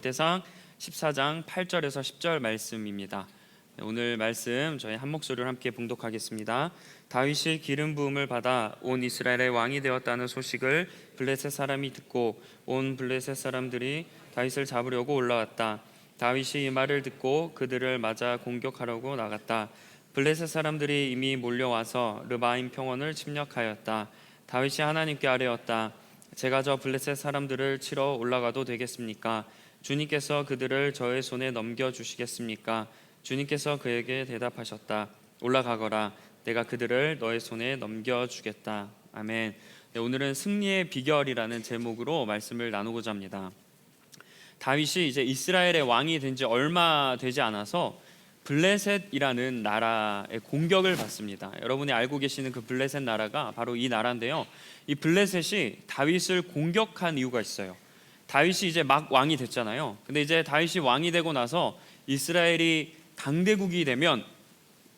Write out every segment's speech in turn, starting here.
대상 14장 8절에서 10절 말씀입니다. 오늘 말씀 저희 한 목소리로 함께 봉독하겠습니다. 다윗이 기름 부음을 받아 온 이스라엘의 왕이 되었다는 소식을 블레셋 사람이 듣고 온 블레셋 사람들이 다윗을 잡으려고 올라왔다. 다윗이 이 말을 듣고 그들을 맞아 공격하려고 나갔다. 블레셋 사람들이 이미 몰려와서 르바임 평원을 침략하였다. 다윗이 하나님께 아뢰었다. 제가 저 블레셋 사람들을 치러 올라가도 되겠습니까? 주님께서 그들을 저의 손에 넘겨주시겠습니까? 주님께서 그에게 대답하셨다. 올라가거라. 내가 그들을 너의 손에 넘겨주겠다. 아멘. 네, 오늘은 승리의 비결이라는 제목으로 말씀을 나누고자 합니다. 다윗이 이제 이스라엘의 왕이 된 지 얼마 되지 않아서 블레셋이라는 나라의 공격을 받습니다. 여러분이 알고 계시는 그 블레셋 나라가 바로 이 나라인데요. 이 블레셋이 다윗을 공격한 이유가 있어요. 다윗이 이제 막 왕이 됐잖아요. 근데 이제 다윗이 왕이 되고 나서 이스라엘이 강대국이 되면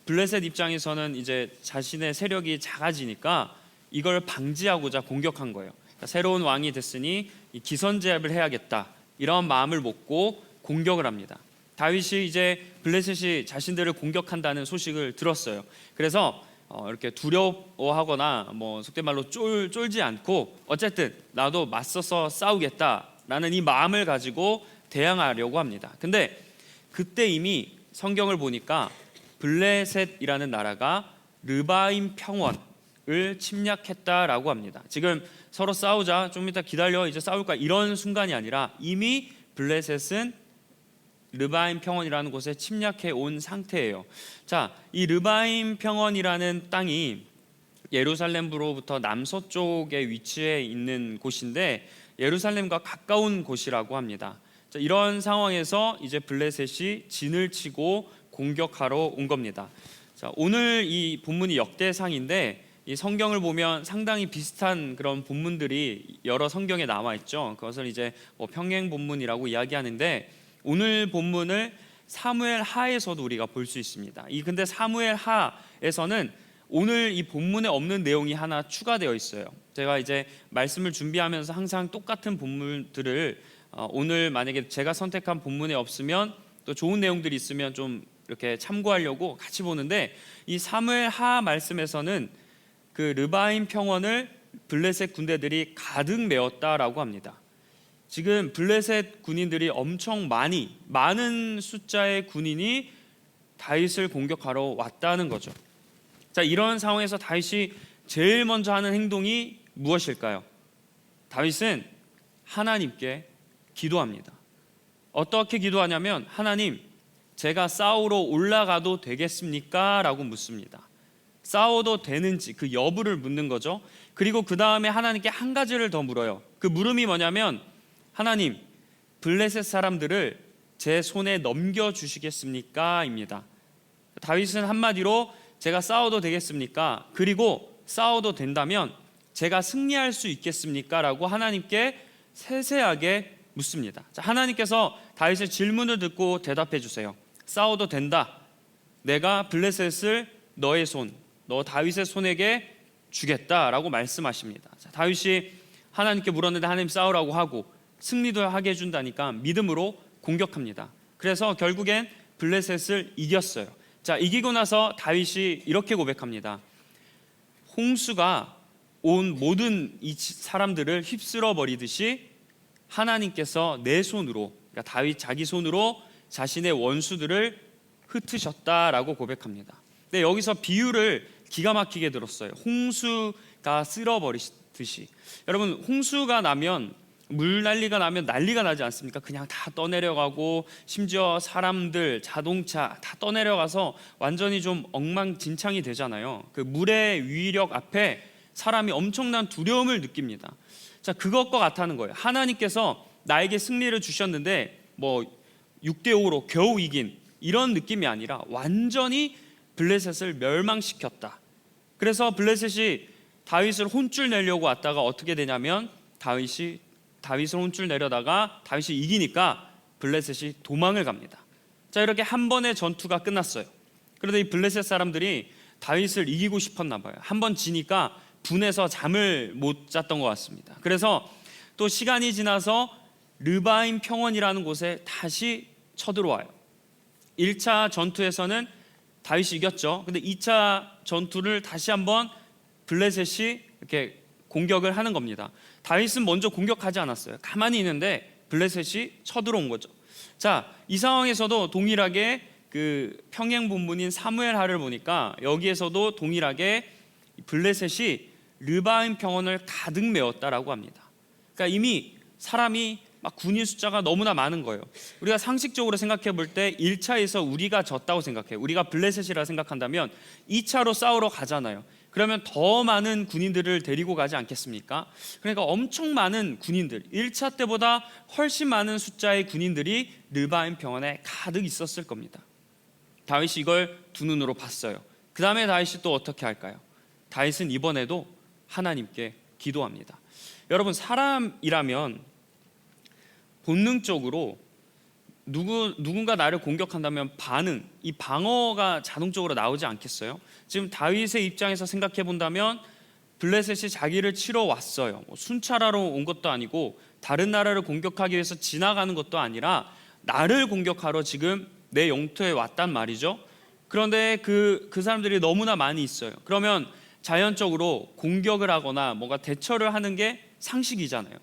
블레셋 입장에서는 이제 자신의 세력이 작아지니까 이걸 방지하고자 공격한 거예요. 그러니까 새로운 왕이 됐으니 이 기선제압을 해야겠다, 이런 마음을 먹고 공격을 합니다. 다윗이 이제 블레셋이 자신들을 공격한다는 소식을 들었어요. 그래서 이렇게 두려워하거나 속된 말로 쫄지 않고 어쨌든 나도 맞서서 싸우겠다라는 이 마음을 가지고 대항하려고 합니다. 근데 그때 이미 성경을 보니까 블레셋이라는 나라가 르바임 평원을 침략했다라고 합니다. 지금 서로 싸우자, 좀 이따 기다려, 이제 싸울까, 이런 순간이 아니라 이미 블레셋은 르바임 평원이라는 곳에 침략해 온 상태예요. 자, 이 르바임 평원이라는 땅이 예루살렘으로부터 남서쪽에 위치해 있는 곳인데 예루살렘과 가까운 곳이라고 합니다. 자, 이런 상황에서 이제 블레셋이 진을 치고 공격하러 온 겁니다. 자, 오늘 이 본문이 역대상인데 이 성경을 보면 상당히 비슷한 그런 본문들이 여러 성경에 나와 있죠. 그것을 이제 평행 본문이라고 이야기하는데 오늘 본문을 사무엘 하에서도 우리가 볼 수 있습니다. 근데 사무엘 하에서는 오늘 이 본문에 없는 내용이 하나 추가되어 있어요. 제가 이제 말씀을 준비하면서 항상 똑같은 본문들을 오늘 만약에 제가 선택한 본문에 없으면 또 좋은 내용들이 있으면 좀 이렇게 참고하려고 같이 보는데 이 사무엘 하 말씀에서는 그 르바임 평원을 블레셋 군대들이 가득 메웠다라고 합니다. 지금 블레셋 군인들이 엄청 많은 숫자의 군인이 다윗을 공격하러 왔다는 거죠. 자, 이런 상황에서 다윗이 제일 먼저 하는 행동이 무엇일까요? 다윗은 하나님께 기도합니다. 어떻게 기도하냐면, 하나님, 제가 싸우러 올라가도 되겠습니까? 라고 묻습니다. 싸워도 되는지 그 여부를 묻는 거죠. 그리고 그 다음에 하나님께 한 가지를 더 물어요. 그 물음이 뭐냐면, 하나님, 블레셋 사람들을 제 손에 넘겨주시겠습니까? 입니다. 다윗은 한마디로 제가 싸워도 되겠습니까? 그리고 싸워도 된다면 제가 승리할 수 있겠습니까? 라고 하나님께 세세하게 묻습니다. 자, 하나님께서 다윗의 질문을 듣고 대답해 주세요. 싸워도 된다. 내가 블레셋을 너의 손, 너 다윗의 손에게 주겠다라고 말씀하십니다. 자, 다윗이 하나님께 물었는데 하나님 싸우라고 하고 승리도 하게 해준다니까 믿음으로 공격합니다. 그래서 결국엔 블레셋을 이겼어요. 자, 이기고 나서 다윗이 이렇게 고백합니다. 홍수가 온 모든 이 사람들을 휩쓸어 버리듯이 하나님께서 내 손으로, 그러니까 다윗 자기 손으로 자신의 원수들을 흩으셨다라고 고백합니다. 근데 여기서 비유를 기가 막히게 들었어요. 홍수가 쓸어버리듯이. 여러분, 홍수가 나면, 물 난리가 나면 난리가 나지 않습니까? 그냥 다 떠내려가고 심지어 사람들, 자동차 다 떠내려가서 완전히 좀 엉망진창이 되잖아요. 그 물의 위력 앞에 사람이 엄청난 두려움을 느낍니다. 자, 그것과 같다는 거예요. 하나님께서 나에게 승리를 주셨는데 6대5로 겨우 이긴 이런 느낌이 아니라 완전히 블레셋을 멸망시켰다. 그래서 블레셋이 다윗을 혼쭐 내려고 왔다가 어떻게 되냐면 다윗을 혼쭐 내려다가 다윗이 이기니까 블레셋이 도망을 갑니다. 자, 이렇게 한 번의 전투가 끝났어요. 그런데 이 블레셋 사람들이 다윗을 이기고 싶었나 봐요. 한 번 지니까 분해서 잠을 못 잤던 것 같습니다. 그래서 또 시간이 지나서 르바임 평원이라는 곳에 다시 쳐들어와요. 1차 전투에서는 다윗이 이겼죠. 근데 2차 전투를 다시 한번 블레셋이 이렇게 공격을 하는 겁니다. 다윗은 먼저 공격하지 않았어요. 가만히 있는데 블레셋이 쳐들어온 거죠. 자, 이 상황에서도 동일하게 그 평행 본문인 사무엘하를 보니까 여기에서도 동일하게 블레셋이 르바임 평원을 가득 메웠다라고 합니다. 그러니까 이미 사람이 막 군인 숫자가 너무나 많은 거예요. 우리가 상식적으로 생각해 볼 때 1차에서 우리가 졌다고 생각해요. 우리가 블레셋이라 생각한다면 2차로 싸우러 가잖아요. 그러면 더 많은 군인들을 데리고 가지 않겠습니까? 그러니까 엄청 많은 군인들, 1차 때보다 훨씬 많은 숫자의 군인들이 르바임 평원에 가득 있었을 겁니다. 다윗이 이걸 두 눈으로 봤어요. 그 다음에 다윗이 또 어떻게 할까요? 다윗은 이번에도 하나님께 기도합니다. 여러분, 사람이라면 본능적으로 누군가 나를 공격한다면 반응, 이 방어가 자동적으로 나오지 않겠어요? 지금 다윗의 입장에서 생각해 본다면 블레셋이 자기를 치러 왔어요. 순찰하러 온 것도 아니고 다른 나라를 공격하기 위해서 지나가는 것도 아니라 나를 공격하러 지금 내 영토에 왔단 말이죠. 그런데 그 사람들이 너무나 많이 있어요. 그러면 자연적으로 공격을 하거나 뭔가 대처를 하는 게 상식이잖아요.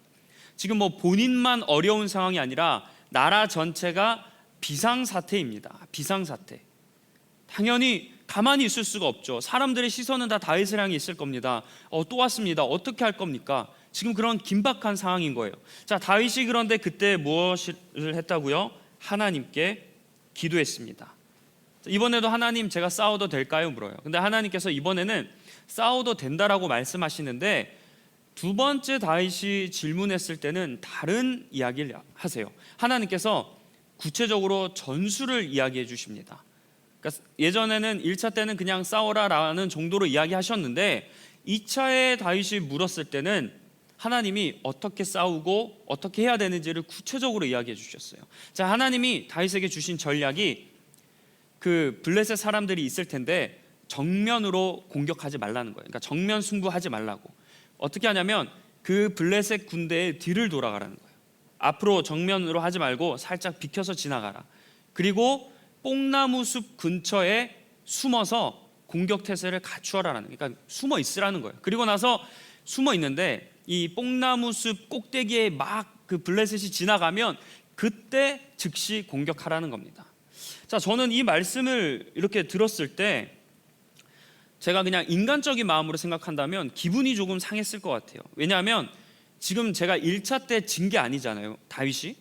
지금 뭐 본인만 어려운 상황이 아니라 나라 전체가 비상사태입니다. 비상사태. 당연히 가만히 있을 수가 없죠. 사람들의 시선은 다 다윗을 향해 있을 겁니다. 또 왔습니다. 어떻게 할 겁니까? 지금 그런 긴박한 상황인 거예요. 자, 다윗이 그런데 그때 무엇을 했다고요? 하나님께 기도했습니다. 이번에도 하나님, 제가 싸워도 될까요? 물어요. 근데 하나님께서 이번에는 싸워도 된다라고 말씀하시는데 두 번째 다윗이 질문했을 때는 다른 이야기를 하세요. 하나님께서 구체적으로 전술을 이야기해 주십니다. 그러니까 예전에는 1차 때는 그냥 싸워라라는 정도로 이야기하셨는데 2차에 다윗이 물었을 때는 하나님이 어떻게 싸우고 어떻게 해야 되는지를 구체적으로 이야기해 주셨어요. 자, 하나님이 다윗에게 주신 전략이 그 블레셋 사람들이 있을 텐데 정면으로 공격하지 말라는 거예요. 그러니까 정면 승부하지 말라고. 어떻게 하냐면 그 블레셋 군대의 뒤를 돌아가라는 거예요. 앞으로 정면으로 하지 말고 살짝 비켜서 지나가라. 그리고 뽕나무 숲 근처에 숨어서 공격 태세를 갖추어라라는, 그러니까 숨어 있으라는 거예요. 그리고 나서 숨어 있는데 이 뽕나무 숲 꼭대기에 막 그 블레셋이 지나가면 그때 즉시 공격하라는 겁니다. 자, 저는 이 말씀을 이렇게 들었을 때 제가 그냥 인간적인 마음으로 생각한다면 기분이 조금 상했을 것 같아요. 왜냐하면 지금 제가 1차 때 진 게 아니잖아요. 다윗이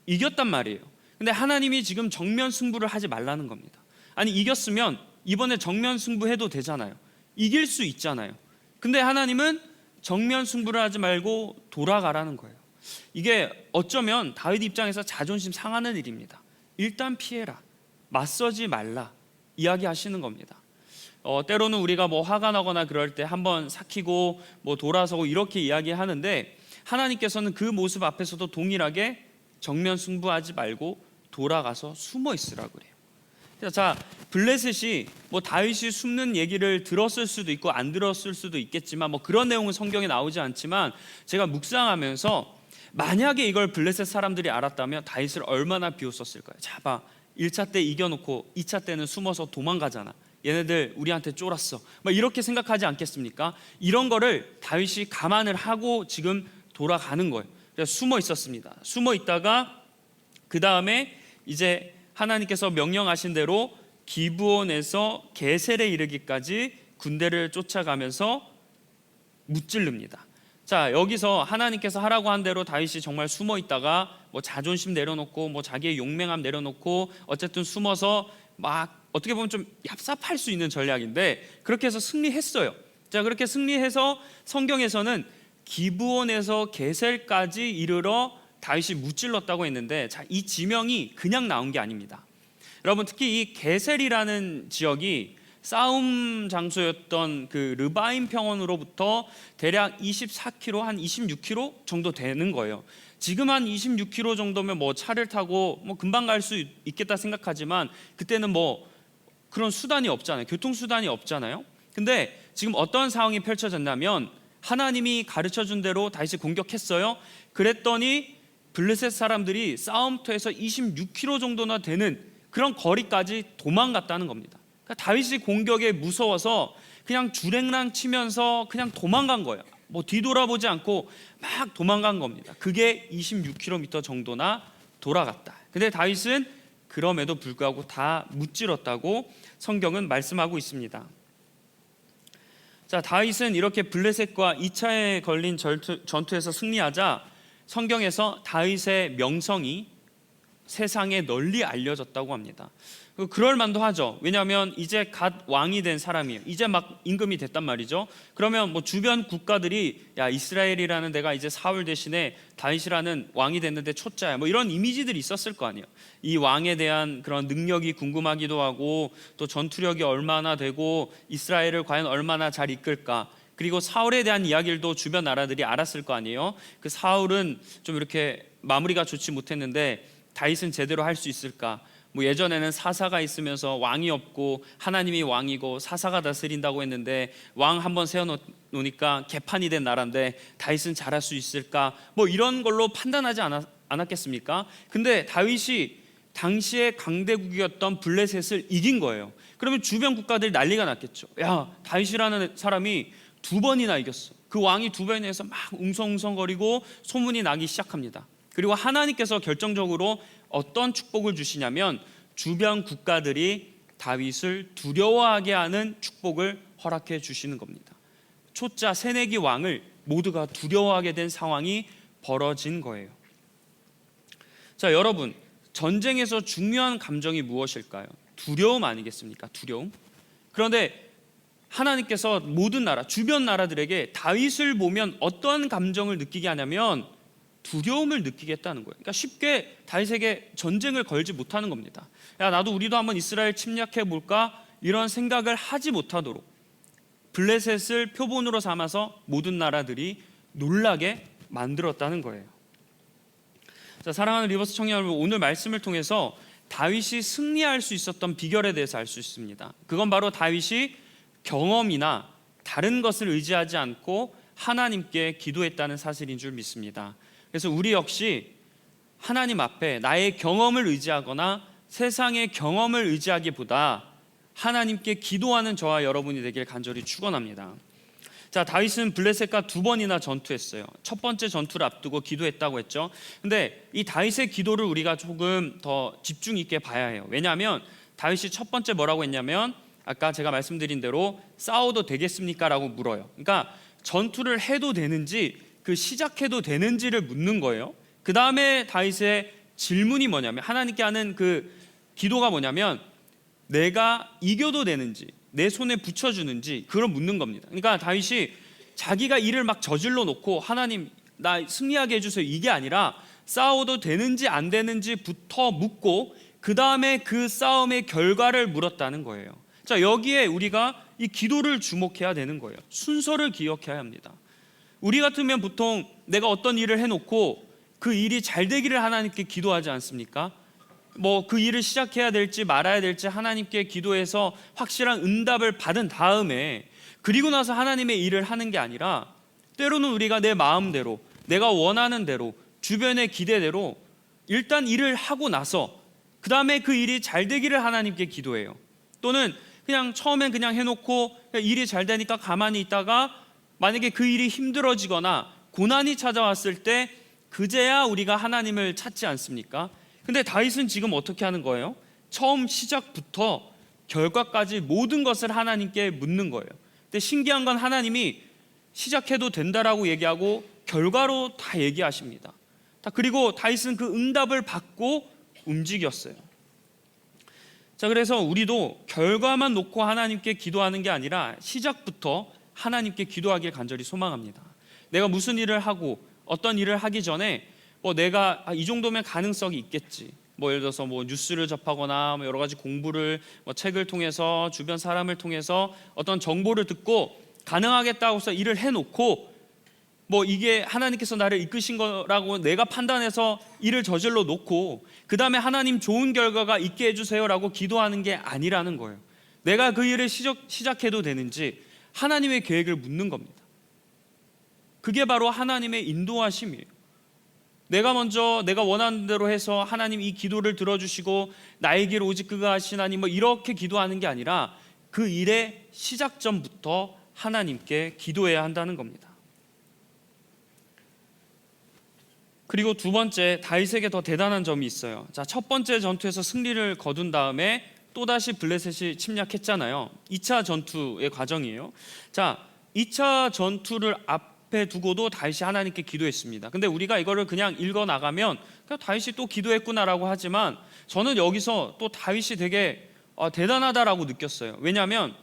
이겼단 말이에요. 근데 하나님이 지금 정면 승부를 하지 말라는 겁니다. 아니, 이겼으면 이번에 정면 승부해도 되잖아요. 이길 수 있잖아요. 근데 하나님은 정면 승부를 하지 말고 돌아가라는 거예요. 이게 어쩌면 다윗 입장에서 자존심 상하는 일입니다. 일단 피해라, 맞서지 말라 이야기하시는 겁니다. 때로는 우리가 뭐 화가 나거나 그럴 때 한번 삭히고 뭐 돌아서고 이렇게 이야기하는데 하나님께서는 그 모습 앞에서도 동일하게 정면 승부하지 말고 돌아가서 숨어 있으라고 그래요. 자, 블레셋이 뭐 다윗이 숨는 얘기를 들었을 수도 있고 안 들었을 수도 있겠지만 뭐 그런 내용은 성경에 나오지 않지만 제가 묵상하면서 만약에 이걸 블레셋 사람들이 알았다면 다윗을 얼마나 비웃었을까요? 자, 봐, 1차 때 이겨놓고 2차 때는 숨어서 도망가잖아. 얘네들 우리한테 쫄았어. 막 이렇게 생각하지 않겠습니까? 이런 거를 다윗이 감안을 하고 지금 돌아가는 거예요. 그래서 숨어 있었습니다. 숨어 있다가 그 다음에 이제 하나님께서 명령하신 대로 기브온에서 게셀에 이르기까지 군대를 쫓아가면서 무찔릅니다. 자, 여기서 하나님께서 하라고 한 대로 다윗이 정말 숨어 있다가 뭐 자존심 내려놓고 뭐 자기의 용맹함 내려놓고 어쨌든 숨어서 막 어떻게 보면 좀 얍삽할 수 있는 전략인데 그렇게 해서 승리했어요. 자, 그렇게 승리해서 성경에서는 기브온에서 게셀까지 이르러 다윗이 무찔렀다고 했는데, 자, 이 지명이 그냥 나온 게 아닙니다. 여러분, 특히 이 게셀이라는 지역이 싸움 장소였던 그 르바임 평원으로부터 대략 24km, 한 26km 정도 되는 거예요. 지금 한 26km 정도면 뭐 차를 타고 뭐 금방 갈 수 있겠다 생각하지만 그때는 뭐 그런 수단이 없잖아요. 교통수단이 없잖아요. 근데 지금 어떤 상황이 펼쳐졌냐면 하나님이 가르쳐준 대로 다윗이 공격했어요. 그랬더니 블레셋 사람들이 싸움터에서 26km 정도나 되는 그런 거리까지 도망갔다는 겁니다. 그러니까 다윗이 공격에 무서워서 그냥 주랭랑 치면서 그냥 도망간 거예요. 뭐 뒤돌아보지 않고 막 도망간 겁니다. 그게 26km 정도나 돌아갔다. 근데 다윗은 그럼에도 불구하고 다 무찌렀다고 성경은 말씀하고 있습니다. 자, 다윗은 이렇게 블레셋과 2차에 걸린 전투에서 승리하자 성경에서 다윗의 명성이 세상에 널리 알려졌다고 합니다. 그럴 만도 하죠. 왜냐하면 이제 갓 왕이 된 사람이에요. 이제 막 임금이 됐단 말이죠. 그러면 뭐 주변 국가들이 야, 이스라엘이라는 데가 이제 사울 대신에 다윗이라는 왕이 됐는데 초짜야, 뭐 이런 이미지들이 있었을 거 아니에요. 이 왕에 대한 그런 능력이 궁금하기도 하고 또 전투력이 얼마나 되고 이스라엘을 과연 얼마나 잘 이끌까, 그리고 사울에 대한 이야기도 주변 나라들이 알았을 거 아니에요. 그 사울은 좀 이렇게 마무리가 좋지 못했는데 다윗은 제대로 할 수 있을까? 뭐 예전에는 사사가 있으면서 왕이 없고 하나님이 왕이고 사사가 다스린다고 했는데 왕 한번 세워놓으니까 개판이 된 나라인데 다윗은 잘할 수 있을까? 뭐 이런 걸로 판단하지 않았겠습니까? 근데 다윗이 당시에 강대국이었던 블레셋을 이긴 거예요. 그러면 주변 국가들이 난리가 났겠죠. 야, 다윗이라는 사람이 2번이나 이겼어. 그 왕이 2번이나 해서 막 웅성웅성거리고 소문이 나기 시작합니다. 그리고 하나님께서 결정적으로 어떤 축복을 주시냐면 주변 국가들이 다윗을 두려워하게 하는 축복을 허락해 주시는 겁니다. 초짜 새내기 왕을 모두가 두려워하게 된 상황이 벌어진 거예요. 자, 여러분, 전쟁에서 중요한 감정이 무엇일까요? 두려움 아니겠습니까? 두려움. 그런데 하나님께서 모든 나라, 주변 나라들에게 다윗을 보면 어떠한 감정을 느끼게 하냐면 두려움을 느끼겠다는 거예요. 그러니까 쉽게 다윗에게 전쟁을 걸지 못하는 겁니다. 야, 나도 우리도 한번 이스라엘 침략해 볼까? 이런 생각을 하지 못하도록 블레셋을 표본으로 삼아서 모든 나라들이 놀라게 만들었다는 거예요. 자, 사랑하는 리버스 청년 여러분, 오늘 말씀을 통해서 다윗이 승리할 수 있었던 비결에 대해서 알 수 있습니다. 그건 바로 다윗이 경험이나 다른 것을 의지하지 않고 하나님께 기도했다는 사실인 줄 믿습니다. 그래서 우리 역시 하나님 앞에 나의 경험을 의지하거나 세상의 경험을 의지하기보다 하나님께 기도하는 저와 여러분이 되길 간절히 축원합니다. 자, 다윗은 블레셋과 2번이나 전투했어요. 첫 번째 전투를 앞두고 기도했다고 했죠. 근데 이 다윗의 기도를 우리가 조금 더 집중 있게 봐야 해요. 왜냐하면 다윗이 첫 번째 뭐라고 했냐면 아까 제가 말씀드린 대로 싸워도 되겠습니까? 라고 물어요. 그러니까 전투를 해도 되는지 그 시작해도 되는지를 묻는 거예요. 그 다음에 다윗의 질문이 뭐냐면 하나님께 하는 그 기도가 뭐냐면 내가 이겨도 되는지 내 손에 붙여주는지 그걸 묻는 겁니다. 그러니까 다윗이 자기가 일을 막 저질러 놓고 하나님 나 승리하게 해주세요 이게 아니라 싸워도 되는지 안 되는지부터 묻고 그 다음에 그 싸움의 결과를 물었다는 거예요. 자, 여기에 우리가 이 기도를 주목해야 되는 거예요. 순서를 기억해야 합니다. 우리 같으면 보통 내가 어떤 일을 해놓고 그 일이 잘 되기를 하나님께 기도하지 않습니까? 뭐 그 일을 시작해야 될지 말아야 될지 하나님께 기도해서 확실한 응답을 받은 다음에 그리고 나서 하나님의 일을 하는 게 아니라 때로는 우리가 내 마음대로 내가 원하는 대로 주변의 기대대로 일단 일을 하고 나서 그 다음에 그 일이 잘 되기를 하나님께 기도해요. 또는 그냥 처음엔 그냥 해놓고 일이 잘 되니까 가만히 있다가 만약에 그 일이 힘들어지거나 고난이 찾아왔을 때 그제야 우리가 하나님을 찾지 않습니까? 근데 다윗은 지금 어떻게 하는 거예요? 처음 시작부터 결과까지 모든 것을 하나님께 묻는 거예요. 근데 신기한 건 하나님이 시작해도 된다라고 얘기하고 결과로 다 얘기하십니다. 그리고 다윗은 그 응답을 받고 움직였어요. 자, 그래서 우리도 결과만 놓고 하나님께 기도하는 게 아니라 시작부터 하나님께 기도하길 간절히 소망합니다. 내가 무슨 일을 하고 어떤 일을 하기 전에 뭐 내가 이 정도면 가능성이 있겠지. 뭐 예를 들어서 뭐 뉴스를 접하거나 뭐 여러 가지 공부를 뭐 책을 통해서 주변 사람을 통해서 어떤 정보를 듣고 가능하겠다고 해서 일을 해놓고 뭐 이게 하나님께서 나를 이끄신 거라고 내가 판단해서 일을 저질러 놓고 그 다음에 하나님 좋은 결과가 있게 해주세요라고 기도하는 게 아니라는 거예요. 내가 그 일을 시작해도 되는지 하나님의 계획을 묻는 겁니다. 그게 바로 하나님의 인도하심이에요. 내가 먼저 내가 원하는 대로 해서 하나님 이 기도를 들어주시고 나의 길 오직 그가 하시나니 뭐 이렇게 기도하는 게 아니라 그 일의 시작점부터 하나님께 기도해야 한다는 겁니다. 그리고 두 번째, 다윗에게 더 대단한 점이 있어요. 자, 첫 번째 전투에서 승리를 거둔 다음에 또다시 블레셋이 침략했잖아요. 2차 전투의 과정이에요. 자, 2차 전투를 앞에 두고도 다윗이 하나님께 기도했습니다. 근데 우리가 이거를 그냥 읽어 나가면 그냥 다윗이 또 기도했구나라고 하지만 저는 여기서 또 다윗이 되게 대단하다라고 느꼈어요. 왜냐하면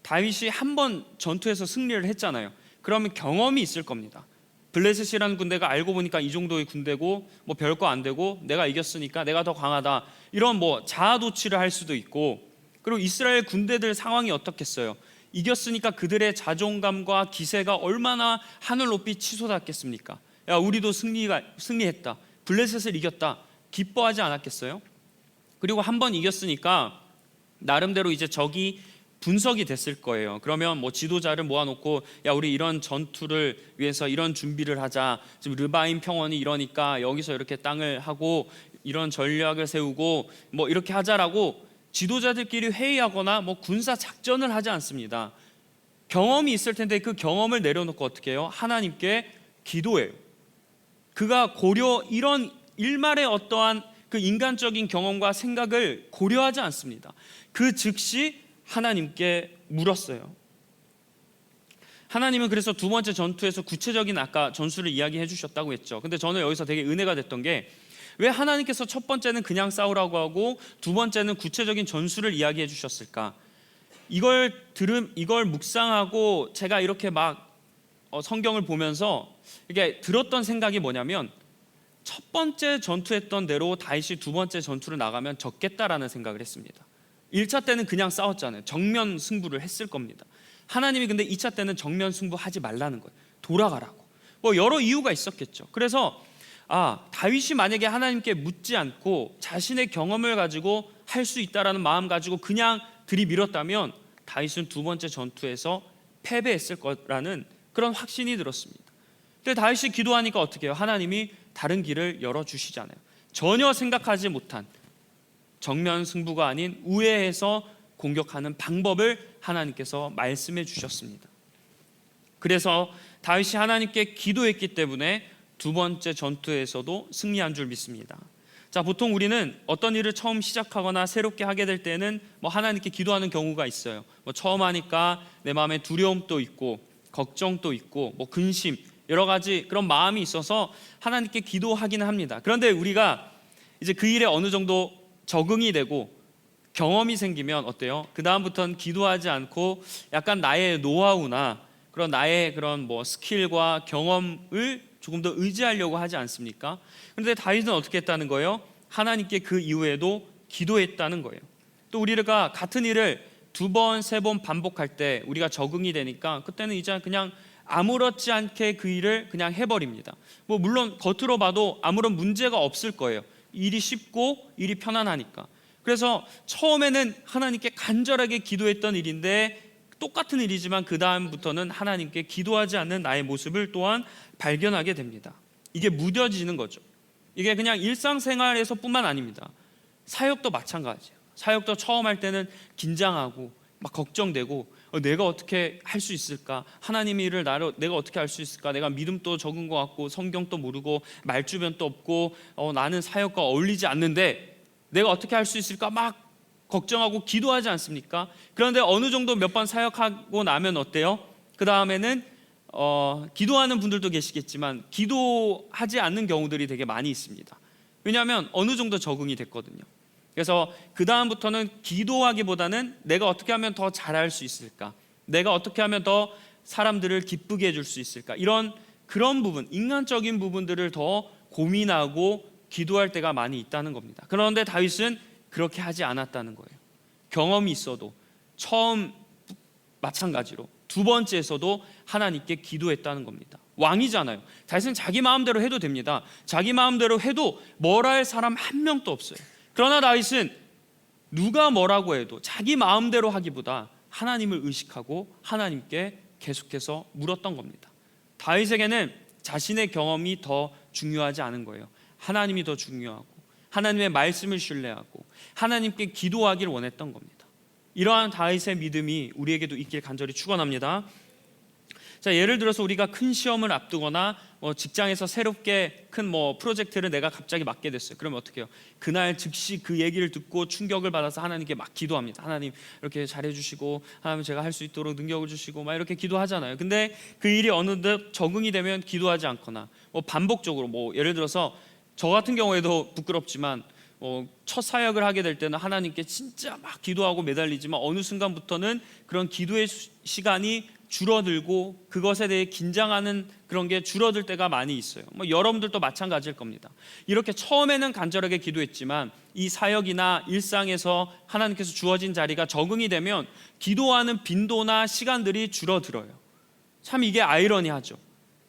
다윗이 한 번 전투에서 승리를 했잖아요. 그러면 경험이 있을 겁니다. 블레셋이라는 군대가 알고 보니까 이 정도의 군대고 뭐 별거 안 되고 내가 이겼으니까 내가 더 강하다, 이런 뭐 자아도취를 할 수도 있고, 그리고 이스라엘 군대들 상황이 어떻겠어요? 이겼으니까 그들의 자존감과 기세가 얼마나 하늘 높이 치솟았겠습니까? 야, 우리도 승리했다, 블레셋을 이겼다, 기뻐하지 않았겠어요? 그리고 한 번 이겼으니까 나름대로 이제 적이 분석이 됐을 거예요. 그러면 뭐 지도자를 모아놓고 야, 우리 이런 전투를 위해서 이런 준비를 하자, 지금 르바임 평원이 이러니까 여기서 이렇게 땅을 하고 이런 전략을 세우고 뭐 이렇게 하자라고 지도자들끼리 회의하거나 뭐 군사 작전을 하지 않습니다. 경험이 있을 텐데 그 경험을 내려놓고 어떻게 해요? 하나님께 기도해요. 그가 이런 일말의 어떠한 그 인간적인 경험과 생각을 고려하지 않습니다. 그 즉시 하나님께 물었어요. 하나님은 그래서 두 번째 전투에서 구체적인 아까 전술을 이야기해 주셨다고 했죠. 근데 저는 여기서 되게 은혜가 됐던 게, 왜 하나님께서 첫 번째는 그냥 싸우라고 하고 두 번째는 구체적인 전술을 이야기해 주셨을까? 이걸 묵상하고 제가 이렇게 막 성경을 보면서 이게 들었던 생각이 뭐냐면, 첫 번째 전투했던 대로 다윗이 두 번째 전투를 나가면 졌겠다라는 생각을 했습니다. 1차 때는 그냥 싸웠잖아요. 정면 승부를 했을 겁니다. 하나님이 근데 2차 때는 정면 승부하지 말라는 거예요. 돌아가라고. 뭐 여러 이유가 있었겠죠. 그래서 다윗이 만약에 하나님께 묻지 않고 자신의 경험을 가지고 할 수 있다라는 마음 가지고 그냥 들이밀었다면 다윗은 두 번째 전투에서 패배했을 거라는 그런 확신이 들었습니다. 근데 다윗이 기도하니까 어떻게 해요? 하나님이 다른 길을 열어주시잖아요. 전혀 생각하지 못한 정면 승부가 아닌 우회해서 공격하는 방법을 하나님께서 말씀해 주셨습니다. 그래서 다윗이 하나님께 기도했기 때문에 두 번째 전투에서도 승리한 줄 믿습니다. 자, 보통 우리는 어떤 일을 처음 시작하거나 새롭게 하게 될 때는 뭐 하나님께 기도하는 경우가 있어요. 뭐 처음 하니까 내 마음에 두려움도 있고 걱정도 있고 뭐 근심, 여러 가지 그런 마음이 있어서 하나님께 기도하기는 합니다. 그런데 우리가 이제 그 일에 어느 정도 적응이 되고 경험이 생기면 어때요? 그 다음부터는 기도하지 않고 약간 나의 노하우나 그런 나의 그런 뭐 스킬과 경험을 조금 더 의지하려고 하지 않습니까? 그런데 다윗은 어떻게 했다는 거예요? 하나님께 그 이후에도 기도했다는 거예요. 또 우리가 같은 일을 두 번, 세 번 반복할 때 우리가 적응이 되니까 그때는 이제 그냥 아무렇지 않게 그 일을 그냥 해버립니다. 뭐 물론 겉으로 봐도 아무런 문제가 없을 거예요. 일이 쉽고 일이 편안하니까. 그래서 처음에는 하나님께 간절하게 기도했던 일인데 똑같은 일이지만 그 다음부터는 하나님께 기도하지 않는 나의 모습을 또한 발견하게 됩니다. 이게 무뎌지는 거죠. 이게 그냥 일상생활에서 뿐만 아닙니다. 사역도 마찬가지예요. 사역도 처음 할 때는 긴장하고 막 걱정되고 내가 어떻게 할 수 있을까? 하나님의 일을 내가 어떻게 할 수 있을까? 내가 믿음도 적은 것 같고 성경도 모르고 말주변도 없고 나는 사역과 어울리지 않는데 내가 어떻게 할 수 있을까? 막 걱정하고 기도하지 않습니까? 그런데 어느 정도 몇 번 사역하고 나면 어때요? 그 다음에는 기도하는 분들도 계시겠지만 기도하지 않는 경우들이 되게 많이 있습니다. 왜냐하면 어느 정도 적응이 됐거든요. 그래서 그 다음부터는 기도하기보다는 내가 어떻게 하면 더 잘할 수 있을까? 내가 어떻게 하면 더 사람들을 기쁘게 해줄 수 있을까? 그런 부분, 인간적인 부분들을 더 고민하고 기도할 때가 많이 있다는 겁니다. 그런데 다윗은 그렇게 하지 않았다는 거예요. 경험이 있어도 처음 마찬가지로 두 번째에서도 하나님께 기도했다는 겁니다. 왕이잖아요. 다윗은 자기 마음대로 해도 됩니다. 자기 마음대로 해도 뭐라 할 사람 한 명도 없어요. 그러나 다윗은 누가 뭐라고 해도 자기 마음대로 하기보다 하나님을 의식하고 하나님께 계속해서 물었던 겁니다. 다윗에게는 자신의 경험이 더 중요하지 않은 거예요. 하나님이 더 중요하고 하나님의 말씀을 신뢰하고 하나님께 기도하길 원했던 겁니다. 이러한 다윗의 믿음이 우리에게도 있길 간절히 축원합니다. 자, 예를 들어서 우리가 큰 시험을 앞두거나 직장에서 새롭게 큰 프로젝트를 내가 갑자기 맡게 됐어요. 그러면 어떻게 해요? 그날 즉시 그 얘기를 듣고 충격을 받아서 하나님께 막 기도합니다. 하나님 이렇게 잘해주시고 하나님 제가 할 수 있도록 능력을 주시고 막 이렇게 기도하잖아요. 근데 그 일이 어느덧 적응이 되면 기도하지 않거나 반복적으로 예를 들어서 저 같은 경우에도 부끄럽지만 첫 사역을 하게 될 때는 하나님께 진짜 막 기도하고 매달리지만 어느 순간부터는 그런 기도의 시간이 줄어들고 그것에 대해 긴장하는 그런 게 줄어들 때가 많이 있어요. 여러분들도 마찬가지일 겁니다. 이렇게 처음에는 간절하게 기도했지만 이 사역이나 일상에서 하나님께서 주어진 자리가 적응이 되면 기도하는 빈도나 시간들이 줄어들어요. 참 이게 아이러니하죠.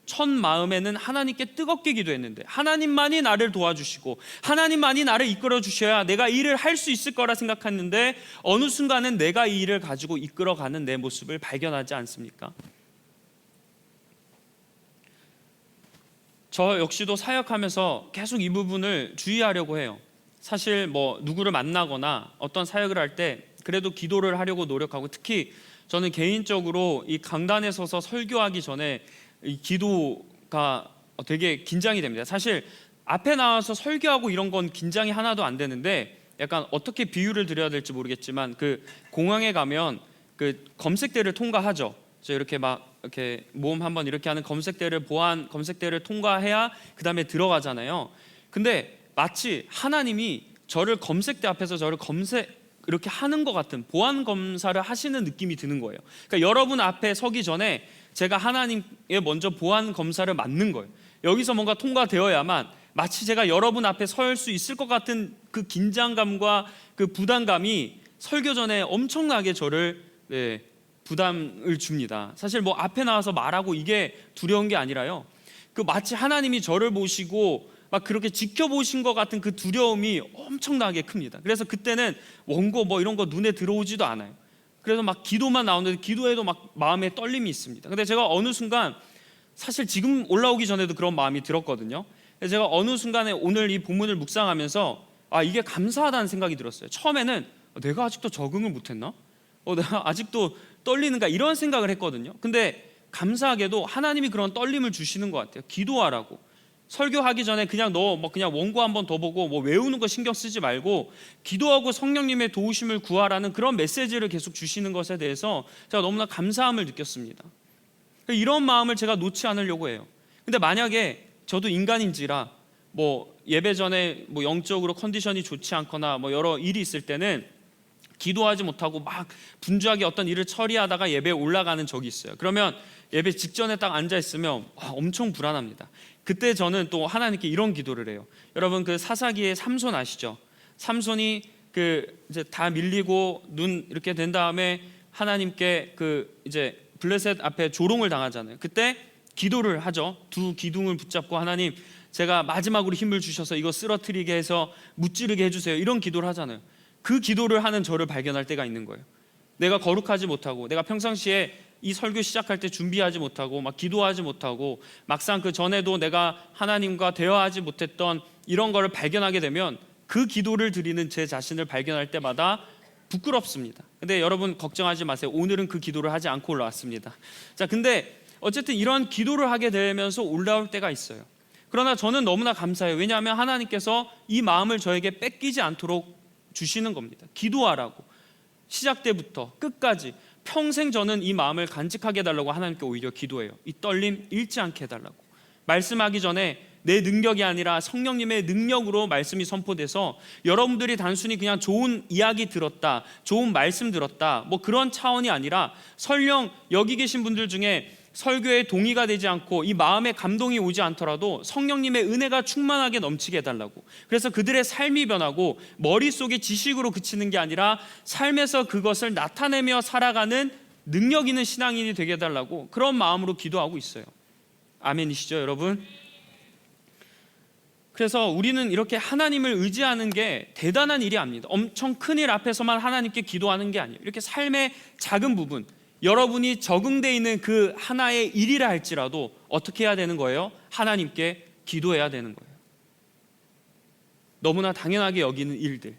첫 마음에는 하나님께 뜨겁게 기도했는데 하나님만이 나를 도와주시고 하나님만이 나를 이끌어 주셔야 내가 일을 할 수 있을 거라 생각했는데 어느 순간은 내가 이 일을 가지고 이끌어가는 내 모습을 발견하지 않습니까? 저 역시도 사역하면서 계속 이 부분을 주의하려고 해요. 사실 누구를 만나거나 어떤 사역을 할 때 그래도 기도를 하려고 노력하고, 특히 저는 개인적으로 이 강단에 서서 설교하기 전에 이 기도가 되게 긴장이 됩니다. 사실 앞에 나와서 설교하고 이런 건 긴장이 하나도 안 되는데, 약간 어떻게 비유를 드려야 될지 모르겠지만 그 공항에 가면 그 검색대를 통과하죠. 저 이렇게 이렇게 몸 한번 이렇게 하는 검색대를, 보안 검색대를 통과해야 그 다음에 들어가잖아요. 근데 마치 하나님이 저를 검색대 앞에서 저를 이렇게 하는 것 같은 보안 검사를 하시는 느낌이 드는 거예요. 그러니까 여러분 앞에 서기 전에 제가 하나님의 먼저 보안 검사를 맡는 거예요. 여기서 뭔가 통과되어야만 마치 제가 여러분 앞에 설 수 있을 것 같은 그 긴장감과 그 부담감이 설교 전에 엄청나게 저를 부담을 줍니다. 사실 앞에 나와서 말하고 이게 두려운 게 아니라요, 그 마치 하나님이 저를 보시고 막 그렇게 지켜보신 것 같은 그 두려움이 엄청나게 큽니다. 그래서 그때는 원고 이런 거 눈에 들어오지도 않아요. 그래서 막 기도만 나오는데 기도에도 막 마음에 떨림이 있습니다. 근데 제가 어느 순간, 사실 지금 올라오기 전에도 그런 마음이 들었거든요. 제가 어느 순간에 오늘 이 본문을 묵상하면서 이게 감사하다는 생각이 들었어요. 처음에는 내가 아직도 적응을 못했나? 내가 아직도 떨리는가? 이런 생각을 했거든요. 근데 감사하게도 하나님이 그런 떨림을 주시는 것 같아요. 기도하라고. 설교하기 전에 그냥 그냥 원고 한 번 더 보고 외우는 거 신경 쓰지 말고 기도하고 성령님의 도우심을 구하라는 그런 메시지를 계속 주시는 것에 대해서 제가 너무나 감사함을 느꼈습니다. 이런 마음을 제가 놓지 않으려고 해요. 근데 만약에 저도 인간인지라 예배 전에 영적으로 컨디션이 좋지 않거나 여러 일이 있을 때는 기도하지 못하고 막 분주하게 어떤 일을 처리하다가 예배에 올라가는 적이 있어요. 그러면 예배 직전에 딱 앉아 있으면 엄청 불안합니다. 그때 저는 또 하나님께 이런 기도를 해요. 여러분 그 사사기의 삼손 아시죠? 삼손이 이제 다 밀리고 눈 이렇게 된 다음에 하나님께 이제 블레셋 앞에 조롱을 당하잖아요. 그때 기도를 하죠. 두 기둥을 붙잡고 하나님, 제가 마지막으로 힘을 주셔서 이거 쓰러뜨리게 해서 무찌르게 해주세요. 이런 기도를 하잖아요. 그 기도를 하는 저를 발견할 때가 있는 거예요. 내가 거룩하지 못하고, 내가 평상시에 이 설교 시작할 때 준비하지 못하고 막 기도하지 못하고 막상 그 전에도 내가 하나님과 대화하지 못했던 이런 거를 발견하게 되면 그 기도를 드리는 제 자신을 발견할 때마다 부끄럽습니다. 근데 여러분 걱정하지 마세요. 오늘은 그 기도를 하지 않고 올라왔습니다. 자, 근데 어쨌든 이런 기도를 하게 되면서 올라올 때가 있어요. 그러나 저는 너무나 감사해요. 왜냐하면 하나님께서 이 마음을 저에게 뺏기지 않도록 주시는 겁니다. 기도하라고. 시작 때부터 끝까지 평생 저는 이 마음을 간직하게 해달라고 하나님께 오히려 기도해요. 이 떨림 잃지 않게 해달라고. 말씀하기 전에 내 능력이 아니라 성령님의 능력으로 말씀이 선포돼서 여러분들이 단순히 그냥 좋은 이야기 들었다, 좋은 말씀 들었다 그런 차원이 아니라 설령 여기 계신 분들 중에 설교에 동의가 되지 않고 이 마음에 감동이 오지 않더라도 성령님의 은혜가 충만하게 넘치게 해달라고. 그래서 그들의 삶이 변하고 머릿속에 지식으로 그치는 게 아니라 삶에서 그것을 나타내며 살아가는 능력 있는 신앙인이 되게 해달라고, 그런 마음으로 기도하고 있어요. 아멘이시죠 여러분? 그래서 우리는 이렇게 하나님을 의지하는 게 대단한 일이 아닙니다. 엄청 큰 일 앞에서만 하나님께 기도하는 게 아니에요. 이렇게 삶의 작은 부분, 여러분이 적응되어 있는 그 하나의 일이라 할지라도 어떻게 해야 되는 거예요? 하나님께 기도해야 되는 거예요. 너무나 당연하게 여기는 일들,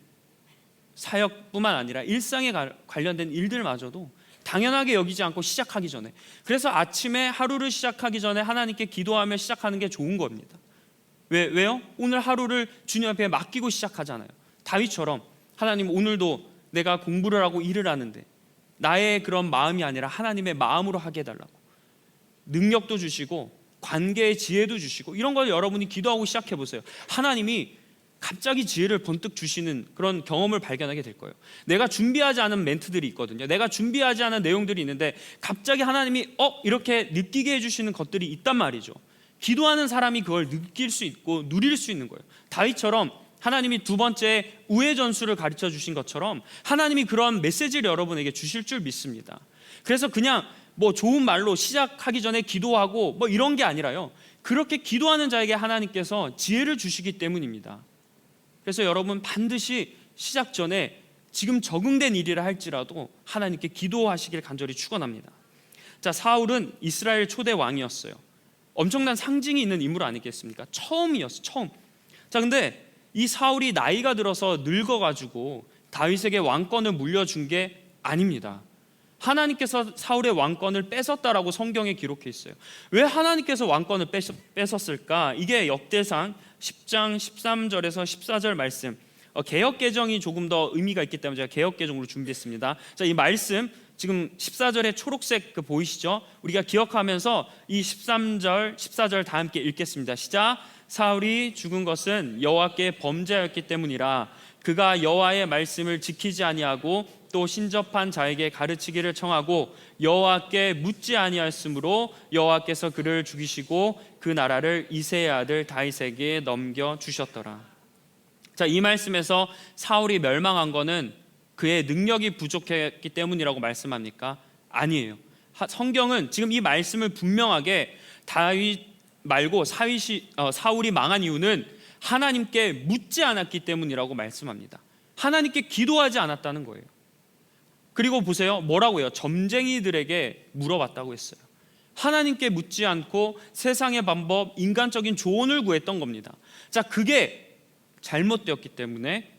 사역뿐만 아니라 일상에 관련된 일들마저도 당연하게 여기지 않고 시작하기 전에, 그래서 아침에 하루를 시작하기 전에 하나님께 기도하며 시작하는 게 좋은 겁니다. 왜요? 오늘 하루를 주님 앞에 맡기고 시작하잖아요. 다윗처럼 하나님, 오늘도 내가 공부를 하고 일을 하는데 나의 그런 마음이 아니라 하나님의 마음으로 하게 해달라고, 능력도 주시고 관계의 지혜도 주시고, 이런 걸 여러분이 기도하고 시작해 보세요. 하나님이 갑자기 지혜를 번뜩 주시는 그런 경험을 발견하게 될 거예요. 내가 준비하지 않은 멘트들이 있거든요. 내가 준비하지 않은 내용들이 있는데 갑자기 하나님이 이렇게 느끼게 해주시는 것들이 있단 말이죠. 기도하는 사람이 그걸 느낄 수 있고 누릴 수 있는 거예요. 다윗처럼 하나님이 두 번째 우회 전술을 가르쳐 주신 것처럼 하나님이 그런 메시지를 여러분에게 주실 줄 믿습니다. 그래서 그냥 좋은 말로 시작하기 전에 기도하고 이런 게 아니라요, 그렇게 기도하는 자에게 하나님께서 지혜를 주시기 때문입니다. 그래서 여러분 반드시 시작 전에 지금 적응된 일이라 할지라도 하나님께 기도하시길 간절히 축원합니다. 자, 사울은 이스라엘 초대 왕이었어요. 엄청난 상징이 있는 인물 아니겠습니까? 처음이었어요. 처음. 자, 근데 이 사울이 나이가 들어서 늙어가지고 다윗에게 왕권을 물려준 게 아닙니다. 하나님께서 사울의 왕권을 뺏었다라고 성경에 기록해 있어요. 왜 하나님께서 왕권을 뺏었을까? 이게 역대상 10장 13절에서 14절 말씀, 개역개정이 조금 더 의미가 있기 때문에 제가 개역개정으로 준비했습니다. 자, 이 말씀 지금 14절에 초록색 보이시죠? 우리가 기억하면서 이 13절 14절 다 함께 읽겠습니다. 시작. 사울이 죽은 것은 여호와께 범죄하였기 때문이라. 그가 여호와의 말씀을 지키지 아니하고 또 신접한 자에게 가르치기를 청하고 여호와께 묻지 아니하였으므로 여호와께서 그를 죽이시고 그 나라를 이새의 아들 다윗에게 넘겨 주셨더라. 자, 이 말씀에서 사울이 멸망한 거는 그의 능력이 부족했기 때문이라고 말씀합니까? 아니에요. 성경은 지금 이 말씀을 분명하게 다윗 말고 사울이 망한 이유는 하나님께 묻지 않았기 때문이라고 말씀합니다. 하나님께 기도하지 않았다는 거예요. 그리고 보세요, 뭐라고 해요? 점쟁이들에게 물어봤다고 했어요. 하나님께 묻지 않고 세상의 방법, 인간적인 조언을 구했던 겁니다. 자, 그게 잘못되었기 때문에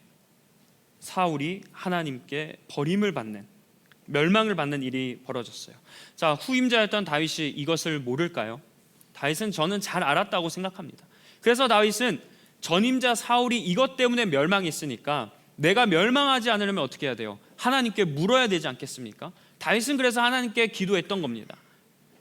사울이 하나님께 버림을 받는, 멸망을 받는 일이 벌어졌어요. 자, 후임자였던 다윗이 이것을 모를까요? 다윗은 저는 잘 알았다고 생각합니다. 그래서 다윗은 전임자 사울이 이것 때문에 멸망했으니까 내가 멸망하지 않으려면 어떻게 해야 돼요? 하나님께 물어야 되지 않겠습니까? 다윗은 그래서 하나님께 기도했던 겁니다.